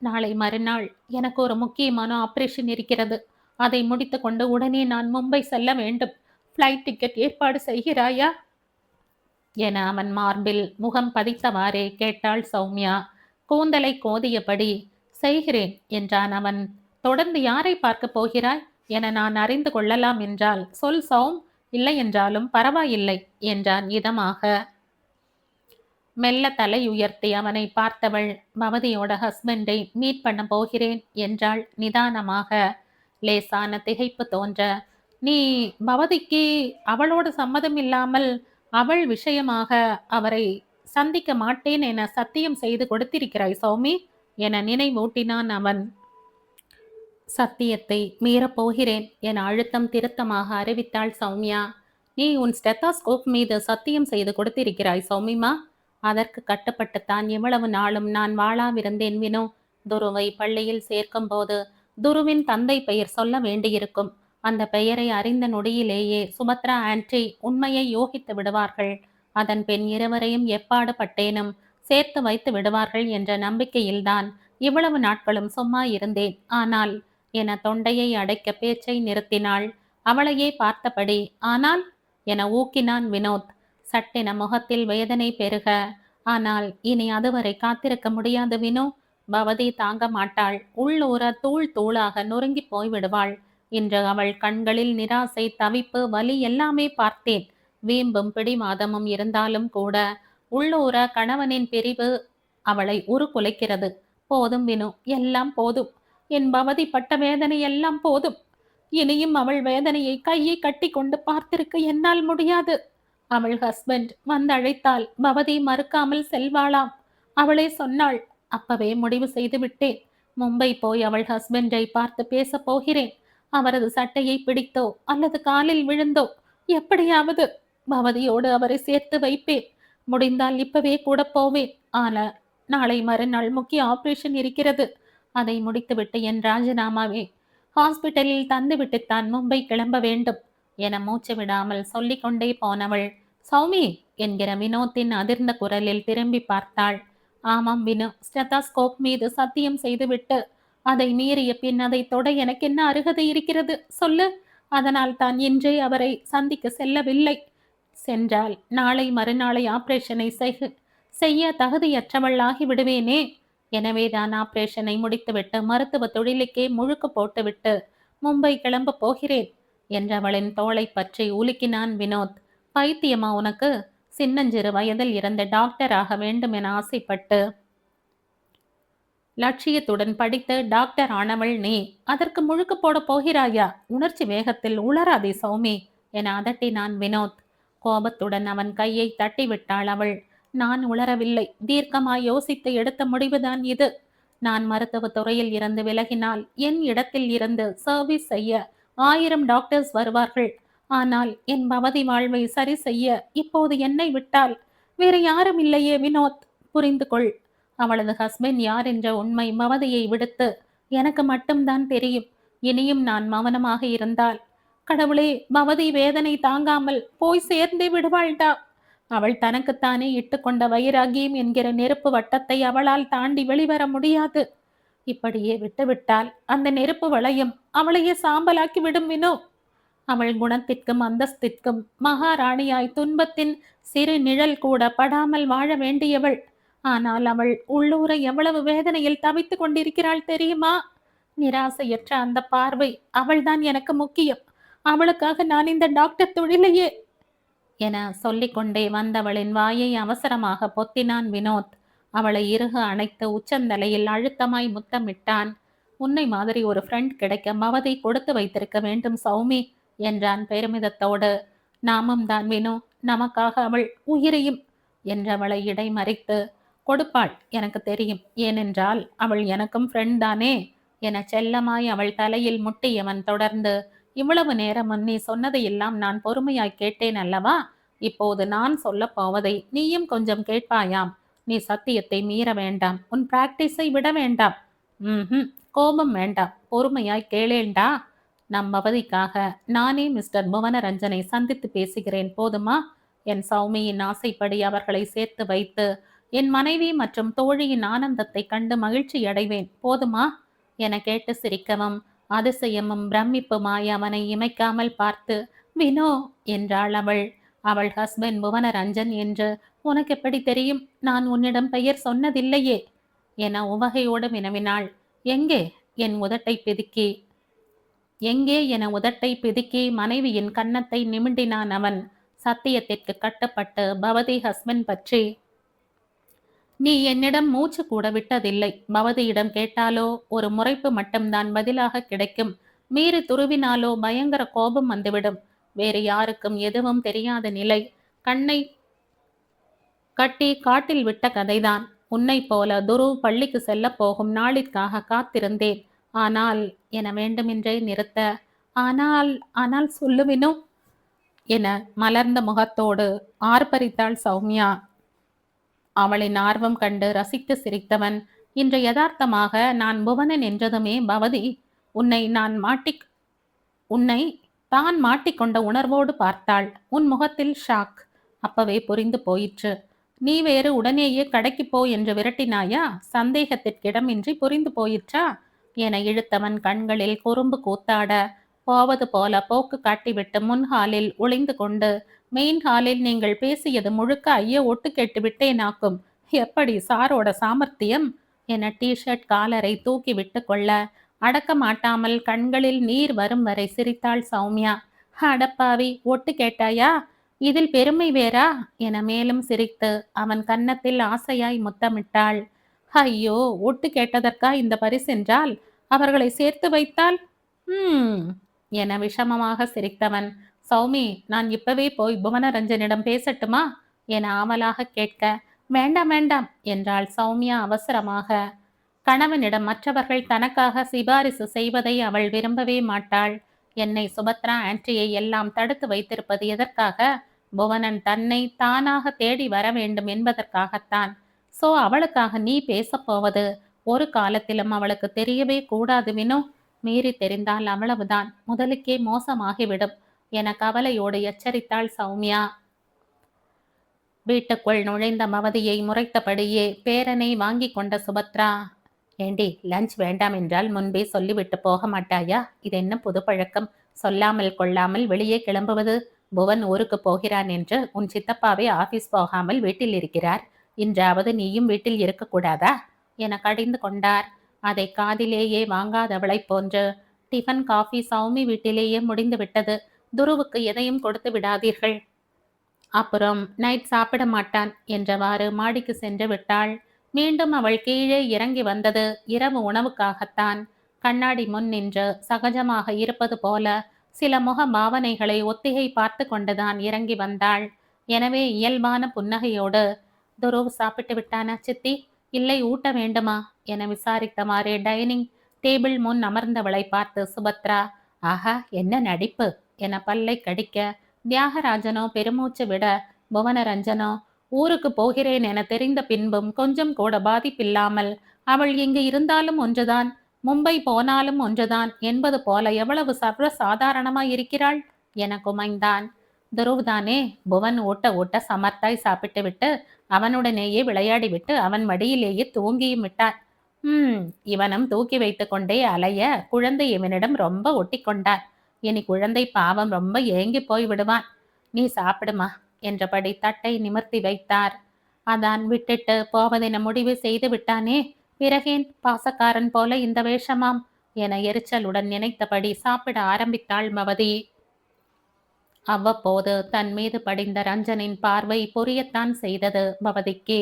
S1: நாளை மறுநாள் எனக்கு ஒரு முக்கியமான ஆபரேஷன் இருக்கிறது. அதை முடித்து கொண்டு உடனே நான் மும்பை செல்ல வேண்டும். ஃப்ளைட் டிக்கெட் ஏற்பாடு செய்கிறாயா என அவன் மார்பில் முகம் பதித்தவாறே கேட்டாள் சௌமியா. கூந்தலை கோதியபடி, செய்கிறேன் என்றான் அவன். தொடர்ந்து யாரை பார்க்க போகிறாய் என நான் அறிந்து கொள்ளலாம் என்றால் சொல் சௌம், இல்லை என்றாலும் பரவாயில்லை என்றான் இதமாக. மெல்ல தலை உயர்த்தி அவனை பார்த்தவள், பவதியோட ஹஸ்பண்டை மீட் பண்ண போகிறேன் என்றாள் நிதானமாக. லேசான திகைப்பு தோன்ற, நீ பவதிக்கு அவளோட சம்மதம் இல்லாமல் அவள் விஷயமாக அவரை சந்திக்க மாட்டேன் என சத்தியம் செய்து கொடுத்திருக்கிறாய் சௌமி என நினைவூட்டினான் அவன். சத்தியத்தை மீறப்போகிறேன் என அழுத்தம் திருத்தமாக அறிவித்தாள் சௌமியா. நீ உன் ஸ்டெத்தாஸ்கோப் மீது சத்தியம் செய்து கொடுத்திருக்கிறாய் சௌமிமா. அதற்கு கட்டுப்பட்டுத்தான் இவ்வளவு நாளும் நான் வாழாவிருந்தேன் வினோ. துருவை பள்ளியில் சேர்க்கும் போது துருவின் தந்தை பெயர் சொல்ல வேண்டியிருக்கும். அந்த பெயரை அறிந்த நொடியிலேயே சுபத்ரா ஆன்டி உண்மையை யோகித்து விடுவார்கள். அதன் பின் இருவரையும் எப்பாடு பட்டேனும் சேர்த்து வைத்து விடுவார்கள் என்ற நம்பிக்கையில்தான் இவ்வளவு நாட்களும் சும்மா இருந்தேன். ஆனால் என தொண்டையை அடைக்க பேச்சை நிறுத்தினாள். அவளையே பார்த்தபடி, ஆனால் என ஊக்கினான் வினோத். சட்டென முகத்தில் வேதனை பெருக, ஆனால் இனி அதுவரை காத்திருக்க முடியாது வினோ. பவதி தாங்க மாட்டாள். உள்ளூர தூள் தூளாக நொறுங்கி போய்விடுவாள். இன்று அவள் கண்களில் நிராசை, தவிப்பு, வலி எல்லாமே பார்த்தேன். வீம்பும் பிடிவாதமும் இருந்தாலும் கூட உள்ளூர கணவனின் பிரிவு அவளை உருக்குலைக்கிறது. போதும் வினு, எல்லாம் போதும். என் பவதி பட்ட வேதனை எல்லாம் போதும். இனியும் அவள் வேதனையை கையை கட்டி கொண்டு பார்த்திருக்க என்னால் முடியாது. அவள் ஹஸ்பண்ட் வந்து அழைத்தால் பவதி மறுக்காமல் செல்வாளாம். அவளே சொன்னாள். அப்பவே முடிவு செய்து விட்டேன். மும்பை போய் அவள் ஹஸ்பண்டை பார்த்து பேசப் போகிறேன். அவரது சட்டையை பிடித்தோ அல்லது காலில் விழுந்தோ எப்படியாவது பவதியோடு அவரை சேர்த்து வைப்பேன். முடிந்தால் இப்பவே கூட போவேன். ஆனா நாளை மறுநாள் முக்கிய ஆபரேஷன் இருக்கிறது. அதை முடித்துவிட்டு என் ராஜினாமாவை ஹாஸ்பிட்டலில் தந்துவிட்டுத்தான் மும்பை கிளம்ப வேண்டும் என மூச்சு விடாமல் சொல்லிக் கொண்டே போனவள் சௌமி என்கிற வினோத்தின் அதிர்ந்த குரலில் திரும்பி பார்த்தாள். ஆமாம் வினு, ஸ்டெத்தாஸ்கோப் மீது சத்தியம் செய்துவிட்டு அதை மீறிய பின் அதை தொட எனக்கு என்ன அருகதை இருக்கிறது சொல்லு. அதனால் தான் இன்றே அவரை சந்திக்க செல்லவில்லை. சென்றால் நாளை மறுநாளை ஆபரேஷனை செய்ய தகுதியற்றவள் ஆகிவிடுவேனே. எனவே தான் ஆபரேஷனை முடித்துவிட்டு மருத்துவ தொழிலுக்கே முழுக்கு போட்டுவிட்டு மும்பை கிளம்ப போகிறேன் என்றவளின் தோளை பற்றி உலுக்கினான் வினோத். பைத்தியமா உனக்கு? சின்னஞ்சிறு வயதில் இருந்த டாக்டர் ஆக வேண்டும் என ஆசைப்பட்டு லட்சியத்துடன் படித்து டாக்டர் ஆனவள் நீ. அதற்கு முழுக்கு போட போகிறாயா? உணர்ச்சி வேகத்தில் உளராதே சௌமி என அதட்டினான் வினோத். கோபத்துடன் அவன் கையை தட்டிவிட்டாள் அவள். நான் உளரவில்லை. தீர்க்கமாய் யோசித்து எடுத்த முடிவுதான் இது. நான் மருத்துவ துறையில் இருந்து விலகினால் என் இடத்தில் இருந்து சர்வீஸ் செய்ய 1000 டாக்டர்ஸ் வருவார்கள். ஆனால் என் பவதி வாழ்வை சரி செய்ய இப்போது என்னை விட்டால் வேறு யாரும் இல்லையே வினோத். புரிந்து கொள். அவளது ஹஸ்பண்ட் யார் என்ற உண்மை பவதியை விடுத்து எனக்கு மட்டும்தான் தெரியும். இனியும் நான் மௌனமாக இருந்தால் கடவுளே, பவதி வேதனை தாங்காமல் போய் சேர்ந்தே விடுவாள்டா. அவள் தனக்குத்தானே இட்டுக்கொண்ட வைராகியம் என்கிற நெருப்பு வட்டத்தை அவளால் தாண்டி வெளிவர முடியாது. இப்படியே விட்டுவிட்டால் அந்த நெருப்பு வளையம் அவளையே சாம்பலாக்கி விடும் வினோ. அவள் குணத்திற்கும் அந்தஸ்திற்கும் மகாராணியாய் துன்பத்தின் சிறு நிழல் கூட படாமல் வாழ வேண்டியவள். ஆனால் அவள் உள்ளூர எவ்வளவு வேதனையில் தவித்து கொண்டிருக்கிறாள் தெரியுமா? நிராசையற்ற அந்த பார்வை அவள்தான் எனக்கு முக்கியம். அவளுக்காக நான் இந்த டாக்டர் தொழிலையே என சொல்லிக்கொண்டே வந்தவளின் வாயை அவசரமாக பொத்தினான் வினோத். அவளை இறுக அணைத்து உச்சந்தலையில் அழுத்தமாய் முத்தமிட்டான். உன்னை மாதிரி ஒரு ஃப்ரெண்ட் கிடைக்க பவதி கொடுத்து வைத்திருக்க வேண்டும் சௌமி என்றான் பெருமிதத்தோடு. நாமும் தான் வினோ, நமக்காக அவள் உயிரையும் என்றவளை இடைமறித்து கொடுப்பாள், எனக்கு தெரியும். ஏனென்றால் அவள் எனக்கும் ஃப்ரெண்ட் தானே என செல்லமாய் அவள் தலையில் முட்டியவன் தொடர்ந்து, இவ்வளவு நேரம் நீ சொன்னதையெல்லாம் நான் பொறுமையாய் கேட்டேன் அல்லவா? இப்போது நான் சொல்ல போவதை நீயும் கொஞ்சம் கேட்பாயாம். நீ சத்தியத்தை மீற வேண்டாம். உன் பிராக்டிஸை விட வேண்டாம். கோபம் வேண்டாம். பொறுமையாய் கேளேண்டா. நம் பவதிக்காக நானே மிஸ்டர் புவனரஞ்சனை சந்தித்து பேசுகிறேன், போதுமா? என் சௌமியின் ஆசைப்படி அவர்களை சேர்த்து வைத்து என் மனைவி மற்றும் தோழியின் ஆனந்தத்தை கண்டு மகிழ்ச்சி அடைவேன், போதுமா என கேட்டு சிரிக்கவும் அதிசயமும் பிரமிப்புமாய் அவனை இமைக்காமல் பார்த்து வினோ என்றாள் அவள். அவள் ஹஸ்பண்ட் புவனரஞ்சன் என்று உனக்கு எப்படி தெரியும்? நான் உன்னிடம் பெயர் சொன்னதில்லையே என உவகையோடு வினவினாள். எங்கே என உதட்டை பிதுக்கி மனைவியின் கன்னத்தை நிமிண்டினான் அவன். சத்தியத்திற்கு கட்டுப்பட்டு பவதி ஹஸ்பண்ட் பற்றி நீ என்னிடம் மூச்சு கூட விட்டதில்லை. பவதியிடம் கேட்டாலோ ஒரு முறைப்பு மட்டும்தான் பதிலாக கிடைக்கும். மீறி துருவினாலோ பயங்கர கோபம் வந்துவிடும். வேறு யாருக்கும் எதுவும் தெரியாத நிலை. கண்ணை கட்டி காட்டில் விட்ட கதைதான். உன்னை போல துருவ் பள்ளிக்கு செல்ல போகும் நாளிற்காக காத்திருந்தேன். ஆனால் என வேண்டுமென்றே நிறுத்த, ஆனால் சொல்லுவினும் என மலர்ந்த முகத்தோடு ஆர்ப்பரித்தாள் சௌமியா. அவளின் ஆர்வம் கண்டு ரசித்து சிரித்தவன், இன்று யதார்த்தமாக நான் புவனன் என்றதுமே பவதி உன்னை தான் மாட்டிக்கொண்ட உணர்வோடு பார்த்தாள். உன் முகத்தில் ஷாக். அப்பவே புரிந்து போயிற்று. நீ வேறு உடனேயே கடைக்கு போ என்று விரட்டினாயா? சந்தேகத்திற்கிடமின்றி புரிந்து போயிற்றா என இழுத்தவன் கண்களில் குறும்பு கூத்தாட, போவது போல போக்கு காட்டிவிட்டு முன் ஹாலில் ஒளிந்து கொண்டு, மெயின் ஹாலில் நீங்கள் பேசியது முழுக்க ஐயோ ஒட்டு கேட்டு விட்டேனாக்கும். எப்படி சாரோட சாமர்த்தியம் என டிஷர்ட் காலரை தூக்கி விட்டு கொள்ள அடக்க மாட்டாமல் கண்களில் நீர் வரும் வரை சிரித்தாள் சௌமியா. அடப்பாவி, ஒட்டு கேட்டாயா? இதில் பெருமை வேறா என மேலும் சிரித்து அவன் கன்னத்தில் ஆசையாய் முத்தமிட்டாள். ஐயோ, ஒட்டு கேட்டதற்கா இந்த பரிசென்றால் அவர்களை சேர்த்து வைத்தால்? ம் என விஷமமாக சிரித்தவன், சௌமி, நான் இப்பவே போய் புவனரஞ்சனிடம் பேசட்டுமா என ஆவலாக கேட்க, வேண்டாம் வேண்டாம் என்றாள் சௌமியா அவசரமாக. கணவனிடம் மற்றவர்கள் தனக்காக சிபாரிசு செய்வதை அவள் விரும்பவே மாட்டாள். என்னை சுபத்ரா ஆன்ட்டியை எல்லாம் தடுத்து வைத்திருப்பது எதற்காக? புவனன் தன்னை தானாக தேடி வர வேண்டும் என்பதற்காகத்தான். சோ அவளுக்காக நீ பேசப்போவது ஒரு காலத்திலும் அவளுக்கு தெரியவே கூடாது வினோ. மீறி தெரிந்தால் அவ்வளவுதான், முதலுக்கே மோசமாகிவிடும் என கவலையோடு எச்சரித்தாள் சௌமியா. வீட்டுக்குள் நுழைந்த மவதியை முறைத்தபடியே பேரனை வாங்கி கொண்ட சுபத்ரா, ஏண்டி, லஞ்ச் வேண்டாம் என்றால் முன்பே சொல்லிவிட்டு போக மாட்டாயா? இது என்ன புது பழக்கம்? சொல்லாமல் கொள்ளாமல் வெளியே கிளம்புவது. புவன் ஊருக்கு போகிறான் என்று உன் சித்தப்பாவே ஆபீஸ் போகாமல் வீட்டில் இருக்கிறார். இன்றாவது நீயும் வீட்டில் இருக்கக்கூடாதா என கடிந்து கொண்டார். அதை காதிலேயே வாங்காதவளைப் போன்று, டிஃபன் காஃபி சௌமி வீட்டிலேயே முடிந்து விட்டது. துருவுக்கு எதையும் கொடுத்து விடாதீர்கள். அப்புறம் நைட் சாப்பிட மாட்டான் என்றவாறு மாடிக்கு சென்று விட்டாள். மீண்டும் அவள் கீழே இறங்கி வந்தது இரவு உணவுக்காகத்தான். கண்ணாடி முன் நின்று சகஜமாக இருப்பது போல சில முக பாவனைகளை ஒத்திகை பார்த்து கொண்டுதான் இறங்கி வந்தாள். எனவே இயல்பான புன்னகையோடு, துருவ் சாப்பிட்டு விட்டானா சித்தி, இல்லை ஊட்ட வேண்டுமா என விசாரித்தவாறு டைனிங் டேபிள் முன் அமர்ந்தவளை பார்த்து சுபத்ரா, ஆஹா என்ன நடிப்பு என பல்லை கடிக்க, தியாகராஜனோ பெருமூச்சு விட, புவனரஞ்சனோ ஊருக்கு போகிறேன் என தெரிந்த பின்பும் கொஞ்சம் கூட பாதிப்பில்லாமல் அவள் இங்கு இருந்தாலும் ஒன்றுதான், மும்பை போனாலும் ஒன்றுதான் என்பது போல எவ்வளவு சர்வ சாதாரணமாய் இருக்கிறாள் என குமைந்தான். துருவ்தானே, புவன் ஊட்ட ஊட்ட சமர்த்தாய் சாப்பிட்டு விட்டு அவனுடனேயே விளையாடிவிட்டு அவன் மடியிலேயே தூங்கியும் விட்டான். இவனும் தூக்கி வைத்து கொண்டே அலைய குழந்தை இவனிடம் ரொம்ப ஒட்டி கொண்டான். இனி குழந்தை பாவம் ரொம்ப ஏங்கி போய் விடுவான். நீ சாப்பிடுமா என்றபடி தட்டை நிமிர்த்தி வைத்தார். அதான் விட்டுட்டு போவதென முடிவு செய்து விட்டானே, பிறகேன் பாசக்காரன் போல இந்த வேஷமாம் என எரிச்சலுடன் நினைத்தபடி சாப்பிட ஆரம்பித்தாள் மவதி. அவ்வப்போது தன் மீது படிந்த ரஞ்சனின் பார்வை புரியத்தான் செய்தது பவதிக்கு.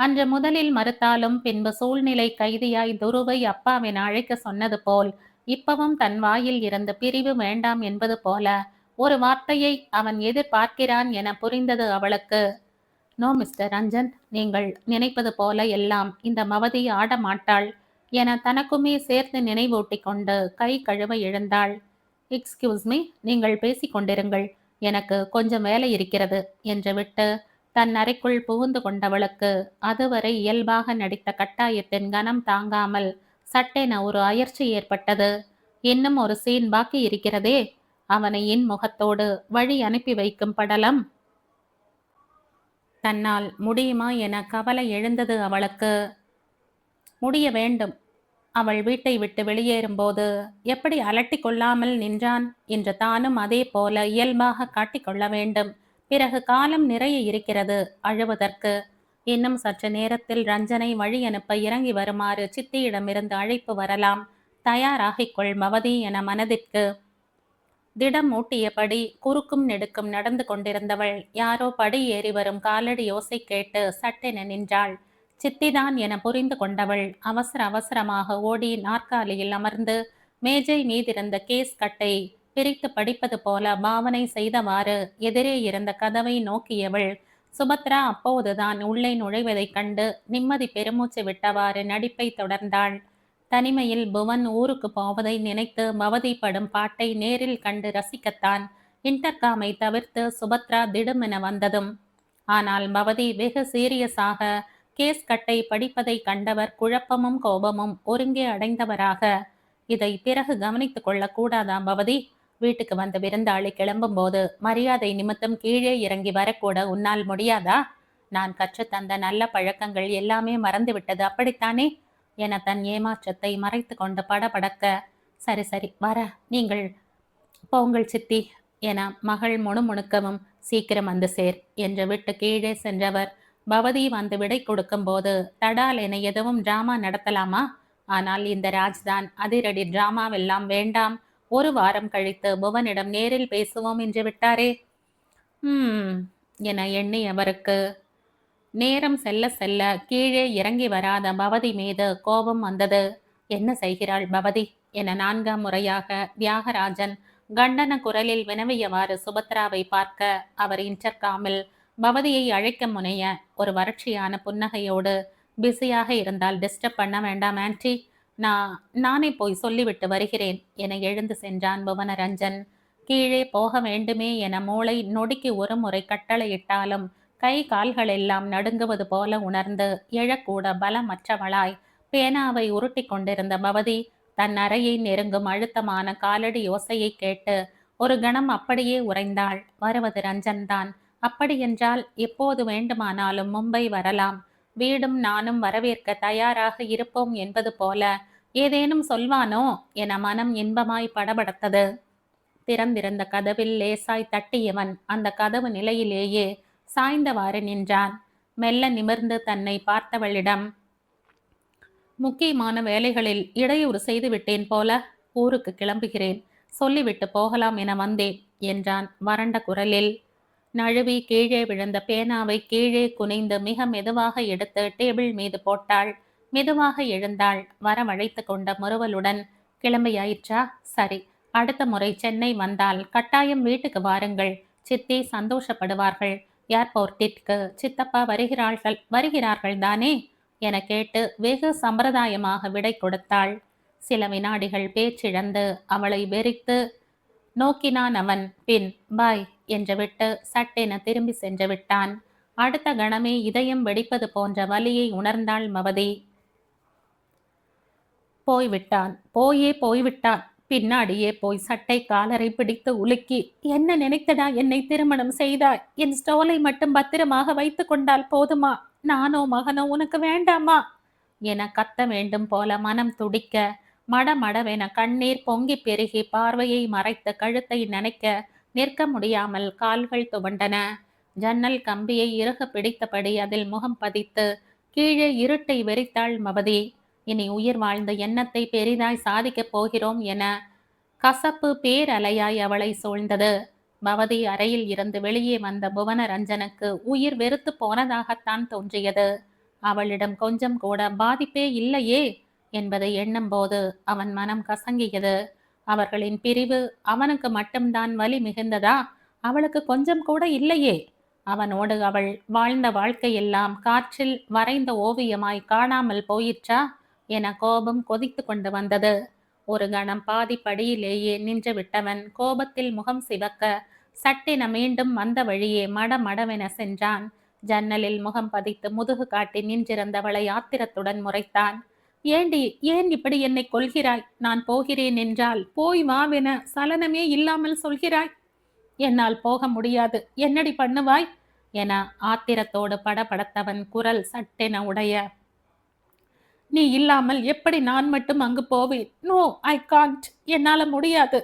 S1: அன்று முதலில் மறுத்தாலும் பின்பு சூழ்நிலை கைதியாய் துருவை அப்பாவென அழைக்க சொன்னது போல் இப்பவும் தன் வாயில் இருந்து பிரிவு வேண்டாம் என்பது போல ஒரு வார்த்தையை அவன் எதிர்பார்க்கிறான் என புரிந்தது அவளுக்கு. நோ மிஸ்டர் ரஞ்சன், நீங்கள் நினைப்பது போல எல்லாம் இந்த மவதி ஆட மாட்டாள் என தனக்குமே சேர்த்து நினைவூட்டி கொண்டு கை கழுவ எழுந்தாள். எக்ஸ்கியூஸ் மீ, நீங்கள் பேசிக்கொண்டிருங்கள், எனக்கு கொஞ்சம் வேலை இருக்கிறது என்று விட்டு தன் அறைக்குள் புகுந்து கொண்டவளுக்கு அதுவரை இயல்பாக நடித்த கட்டாயத்தின் கனம் தாங்காமல் சட்டென ஒரு அயர்ச்சி ஏற்பட்டது. இன்னும் ஒரு சீன் பாக்கி இருக்கிறதே. அவனை இன்முகத்தோடு வழி அனுப்பி வைக்கும் படலம் தன்னால் முடியுமா என கவலை எழுந்தது அவளுக்கு. முடிய வேண்டும். அவள் வீட்டை விட்டு வெளியேறும்போது எப்படி அலட்டி கொள்ளாமல் நின்றான் என்று தானும் அதே போல இயல்பாக காட்டிக்கொள்ள வேண்டும். பிறகு காலம் நிறைய இருக்கிறது அழுவதற்கு. இன்னும் சற்று நேரத்தில் ரஞ்சனை வழி அனுப்ப இறங்கி வருமாறு சித்தியிடமிருந்து அழைப்பு வரலாம். தயாராகிக் கொள் மவதி என மனதிற்கு திடம் மூட்டியபடி குறுக்கும் நெடுக்கும் நடந்து கொண்டிருந்தவள் யாரோ படி ஏறி வரும் காலடி யோசை கேட்டு சட்டென நின்றாள். சித்திதான் என புரிந்து கொண்டவள் அவசர அவசரமாக ஓடி நாற்காலியில் அமர்ந்து மேஜை மீதிருந்த கேஸ் கட்டை பிரித்து படிப்பது போல பாவனை செய்தவாறு எதிரே இருந்த கதவை நோக்கியவள். சுபத்ரா அப்போதுதான் உள்ளே நுழைவதைக் கண்டு நிம்மதி பெருமூச்சு விட்டவாறு நடிப்பை தொடர்ந்தாள். தனிமையில் புவன் ஊருக்கு போவதை நினைத்து பவதிப்படும் பாட்டை நேரில் கண்டு ரசிக்கத்தான் இன்டர்காமை தவிர்த்து சுபத்ரா திடுமென வந்ததும். ஆனால் பவதி வெகு சீரியஸாக கேஸ் கட்டை படிப்பதை கண்டவர் குழப்பமும் கோபமும் ஒருங்கே அடைந்தவராக, இதை பிறகு கவனித்துக் கொள்ள கூடாதா பவதி? வீட்டுக்கு வந்த விருந்தாளி கிளம்பும் போது மரியாதை நிமித்தம் கீழே இறங்கி வரக்கூட உன்னால் முடியாதா? நான் கற்றுத்தந்த நல்ல பழக்கங்கள் எல்லாமே மறந்துவிட்டது அப்படித்தானே என தன் ஏமாற்றத்தை மறைத்து கொண்டு படபடக்க, சரி சரி வர, நீங்கள் போங்கள் சித்தி என மகள் முணுமுணுக்கவும், சீக்கிரம் வந்து சேர் என்று விட்டு கீழே சென்றவர் பவதி வந்து விடை கொடுக்கும் போது, தடால் என எதுவும் டிராமா நடத்தலாமா? ஆனால் இந்த ராஜ்தான் அதிரடி டிராமாவெல்லாம் வேண்டாம், ஒரு வாரம் கழித்து புவனிடம் நேரில் பேசுவோம் என்று விட்டாரே. என எண்ணியவருக்கு நேரம் செல்ல செல்ல கீழே இறங்கி வராத பவதி மீது கோபம் வந்தது. என்ன செய்கிறாள் பவதி என 4ஆம் முறையாக தியாகராஜன் கண்டன குரலில் வினவியவாறு சுபத்ராவை பார்க்க, அவர் இன்டர்காமில் பவதியை அழைக்க முனைய, ஒரு வறட்சியான புன்னகையோடு, பிஸியாக இருந்தால் டிஸ்டர்ப் பண்ண வேண்டாம் ஆன்டி, நானே போய் சொல்லிவிட்டு வருகிறேன் என எழுந்து சென்றான் புவனரஞ்சன். கீழே போக வேண்டுமே என மூளை நொடிக்கு ஒரு முறை கட்டளையிட்டாலும் கை கால்கள் எல்லாம் நடுங்குவது போல உணர்ந்து எழக்கூட பலமற்றவளாய் பேனாவை உருட்டி கொண்டிருந்த பவதி தன் அறையை நெருங்கும் அழுத்தமான காலடி யோசையை கேட்டு ஒரு கணம் அப்படியே உறைந்தாள். வருவது ரஞ்சன் தான். அப்படியென்றால் எப்போது வேண்டுமானாலும் மும்பை வரலாம், வீடும் நானும் வரவேற்க தயாராக இருப்போம் என்பது போல ஏதேனும் சொல்வானோ என மனம் இன்பமாய் படபடத்தது. திறந்திருந்த கதவில் லேசாய் தட்டியவன் அந்த கதவு நிலையிலேயே சாய்ந்தவாறு நின்றான். மெல்ல நிமிர்ந்து தன்னை பார்த்தவளிடம், முக்கியமான வேலைகளில் இடையூறு செய்துவிட்டேன் போல, ஊருக்கு கிளம்புகிறேன், சொல்லிவிட்டு போகலாம் என வந்தேன் என்றான் வறண்ட குரலில். நழுவி கீழே விழுந்த பேனாவை கீழே குனிந்து மிக மெதுவாக எடுத்து டேபிள் மீது போட்டாள். மெதுவாக எழுந்தாள். வரவழைத்து கொண்ட முறுவலுடன், கிளம்பியாயிற்றா? சரி, அடுத்த முறை சென்னை வந்தால் கட்டாயம் வீட்டுக்கு வாருங்கள், சித்தி சந்தோஷப்படுவார்கள். ஏர்போர்ட்டிற்கு சித்தப்பா வருகிறார்கள் தானே என கேட்டு வெகு சம்பிரதாயமாக விடை கொடுத்தாள். சில வினாடிகள் பேச்சிழந்து அவளை வெறித்து நோக்கினான் அவன். பின் பாய் என்று விட்டு சட்டென திரும்பி சென்று விட்டான். அடுத்த கணமே இதயம் வெடிப்பது போன்ற வலியை உணர்ந்தாள் மவதி. போய்விட்டான், போய்விட்டான். பின்னாடியே போய் சட்டை காலரை பிடித்து உலுக்கி, என்ன நினைத்தடா என்னை திருமணம் செய்தாய்? என் ஸ்டோலை மட்டும் பத்திரமாக வைத்து கொண்டால் போதுமா? நானோ மகனோ உனக்கு வேண்டாமா என கத்த வேண்டும் போல மனம் துடிக்க, மடமடவென கண்ணீர் பொங்கி பெருகி பார்வையை மறைத்த கழுத்தை நனைக்க நிற்க முடியாமல் கால்கள் துவண்டன. ஜன்னல் கம்பியை இறுக பிடித்தபடி அதில் முகம் பதித்து கீழே இருட்டை வெறித்தாள் மவதி. இனி உயிர் வாழ்ந்த எண்ணத்தை பெரிதாய் சாதிக்கப் போகிறோம் என கசப்பு பேரலையாய் அவளை சூழ்ந்தது. பவதி அறையில் இருந்து வெளியே வந்த புவனரஞ்சனுக்கு உயிர் வெறுத்து போனதாகத்தான் தோன்றியது. அவளிடம் கொஞ்சம் கூட பாதிப்பே இல்லையே என்பதை எண்ணும் போது அவன் மனம் கசங்கியது. அவர்களின் பிரிவு அவனுக்கு மட்டும்தான் வலி மிகுந்ததா? அவளுக்கு கொஞ்சம் கூட இல்லையே. அவனோடு அவள் வாழ்ந்த வாழ்க்கையெல்லாம் காற்றில் வரைந்த ஓவியமாய் காணாமல் போயிற்றா என கோபம் கொதித்து கொண்டு வந்தது. ஒரு கணம் பாதி படியிலேயே நின்று விட்டவன் கோபத்தில் முகம் சிவக்க சட்டென மீண்டும் வந்த வழியே மடமடவென சென்றான். ஜன்னலில் முகம் பதித்து முதுகு காட்டி நின்றிருந்தவளை ஆத்திரத்துடன் முறைத்தான். ஏண்டி, ஏன் இப்படி என்னை கொல்கிறாய்? நான் போகிறேன் என்றால் போய் வாவென சலனமே இல்லாமல் சொல்கிறாய். என்னால் போக முடியாது, என்னடி பண்ணுவாய் என ஆத்திரத்தோடு படபடத்தவன் குரல் சட்டென உடைய, நீ இல்லாமல் எப்படி நான் மட்டும் அங்கு போவேன்? No, I can't. என்னால முடியாது.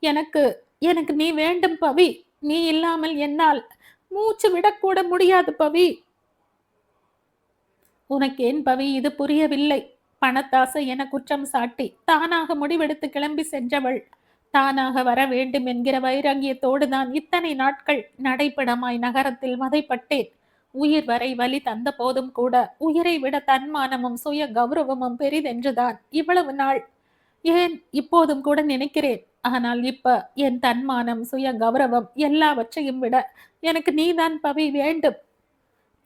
S1: எனக்கு எனக்கு நீ வேண்டும் பவி. நீ இல்லாமல் என்னால் மூச்சு விடக்கூட முடியாது பவி. உனக்கு ஏன் பவி இது புரியவில்லை? பணத்தாசை என குற்றம் சாட்டி தானாக முடிவெடுத்து கிளம்பி சென்றவள். தானாக வர வேண்டும் என்கிற வைராங்கியத்தோடு தான் இத்தனை நாட்கள் நடைப்படமாய் நகரத்தில் வதைப்பட்டேன். உயிர் வரை வலி தந்த போதும் கூட உயிரை விட தன்மானமும் சுய கௌரவமும் பெரிதென்றுதான் இவ்வளவு நாள். ஏன் இப்போதும் கூட நினைக்கிறேன். ஆனால் இப்ப என் தன்மானம் சுய கௌரவம் எல்லாவற்றையும் விட எனக்கு நீதான் பவி வேண்டும்.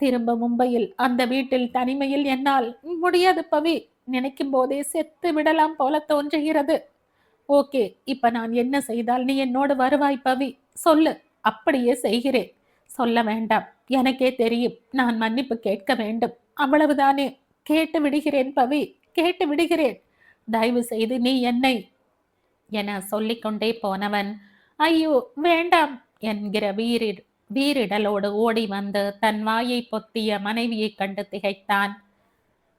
S1: திரும்ப மும்பையில் அந்த வீட்டில் தனிமையில் என்னால் முடியாது பவி. நினைக்கும் போதே செத்து விடலாம் போல தோன்றுகிறது. ஓகே, இப்ப நான் என்ன செய்தால் நீ என்னோடு வருவாய் பவி? சொல்லு, அப்படியே செய்கிறேன். சொல்ல வேண்டாம், எனக்கே தெரியும். நான் மன்னிப்பு கேட்க வேண்டும், அவ்வளவுதானே. கேட்டு விடுகிறேன் பவி, கேட்டு விடுகிறேன். தயவு செய்து நீ என்னை என சொல்லிக்கொண்டே போனவன், ஐயோ வேண்டாம் என்கிற வீரிடலோடு ஓடி வந்து தன் வாயை பொத்திய மனைவியை கண்டு திகைத்தான்.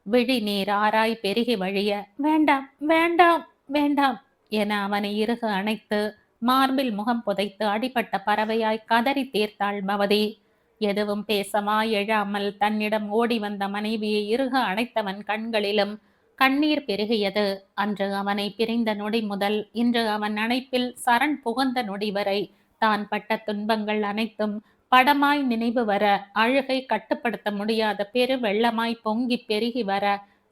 S1: விழி நீர் ஆராய் பெருகி வழிய, வேண்டாம் வேண்டாம் வேண்டாம் என அவனை இறுக அணைத்து மார்பில் முகம் புதைத்து அடிபட்ட பறவையாய் கதறி தீர்த்தாள் பவதி. எதுவும் பேசவா எழாமல் தன்னிடம் ஓடி வந்த மனைவியை இறுக அணைத்தவன் கண்களிலும் கண்ணீர் பெருகியது. அன்று அவனை பிரிந்த நொடி முதல் இன்று அவன் அணைப்பில் சரண் புகுந்த நொடி வரை தான் பட்ட துன்பங்கள் அனைத்தும் படமாய் நினைவு வர, அழுகை கட்டுப்படுத்த முடியாத பெரு வெள்ளமாய் பொங்கிப் பெருகி வர,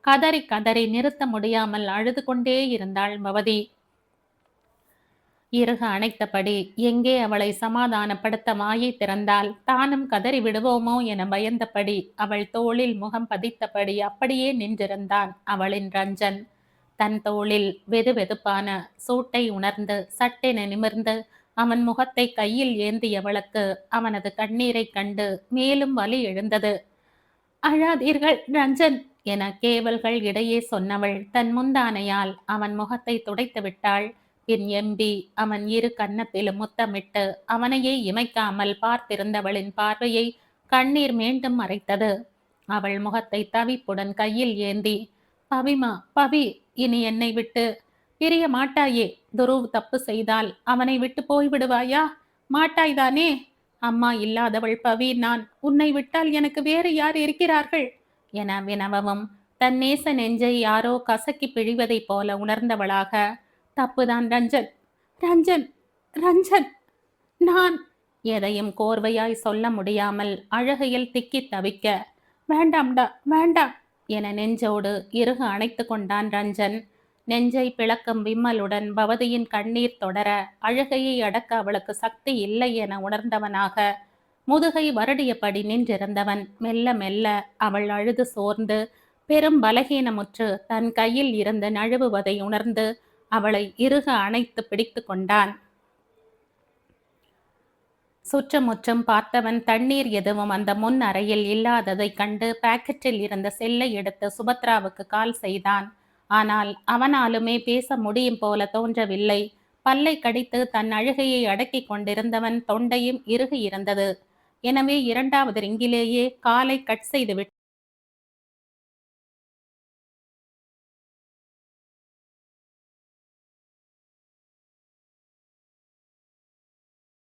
S1: கதறி கதறி நிறுத்த முடியாமல் அழுது கொண்டே இருந்தாள் பவதி. இறுக அணைத்தபடி எங்கே அவளை சமாதானப்படுத்த வாயை திறந்தாள். தானும் கதறி விடுவோமோ என பயந்தபடி அவள் தோளில் முகம் பதித்தபடி அப்படியே நின்றிருந்தான் அவளின் ரஞ்சன். தன் தோளில் வெதுவெதுப்பான சூட்டை உணர்ந்து சட்டென நிமிர்ந்து அவன் முகத்தை கையில் ஏந்தியவளுக்கு அவனது கண்ணீரைக் கண்டு மேலும் வலி எழுந்தது. அழாதீர்கள் ரஞ்சன் என கேவல்கள் இடையே சொன்னவள் தன் முந்தானையால் அவன் முகத்தை துடைத்து விட்டாள். பின் எம்பி அவன் இரு கன்னத்திலும் முத்தமிட்டு அவனையே இமைக்காமல் பார்த்திருந்தவளின் பார்வையை கண்ணீர் மீண்டும் மறைத்தது. அவள் முகத்தை தவிப்புடன் கையில் ஏந்தி, பவிமா, பவி, இனி என்னை விட்டு பிரிய மாட்டாயே? துருவ் தப்பு செய்தால் அவனை விட்டு போய்விடுவாயா? மாட்டாய்தானே? அம்மா இல்லாதவள் பவி நான். உன்னை விட்டால் எனக்கு வேறு யார் இருக்கிறார்கள் என வினவவும் தன் நேச நெஞ்சை யாரோ கசக்கி பிழிவதைப் போல உணர்ந்தவளாக, தப்புதான் ரஞ்சன், ரஞ்சன், ரஞ்சன், நான் எதையும் கோர்வையாய் சொல்ல முடியாமல் அழுகையில் திக்கி தவிக்க, வேண்டாம்டா வேண்டாம் என நெஞ்சோடு இறுக அணைத்து கொண்டான் ரஞ்சன். நெஞ்சை பிளக்கும் விம்மலுடன் பவதியின் கண்ணீர் தொடர அழுகையை அடக்க அவளுக்கு சக்தி இல்லை என உணர்ந்தவனாக முதுகை வருடியபடி நின்றிருந்தவன் மெல்ல மெல்ல அவள் அழுது சோர்ந்து பெரும் பலகீனமுற்று தன் கையில் இருந்து நழுவுவதை உணர்ந்து அவளை இறுக அணைத்து பிடித்து கொண்டான். சுற்றமுற்றும் பார்த்தவன் தண்ணீர் எதுவும் அந்த முன் அறையில் இல்லாததைக் கண்டு பாக்கெட்டில் இருந்த செல்லை எடுத்து சுபத்ராவுக்கு கால் செய்தான். ஆனால் அவனாலுமே பேச முடியும் போல தோன்றவில்லை. பல்லை கடித்து தன் அழுகையை அடக்கி கொண்டிருந்தவன் தொண்டையும் இறுகி இருந்தது. எனவே இரண்டாவது ரிங்கிலேயே காலை கட் செய்து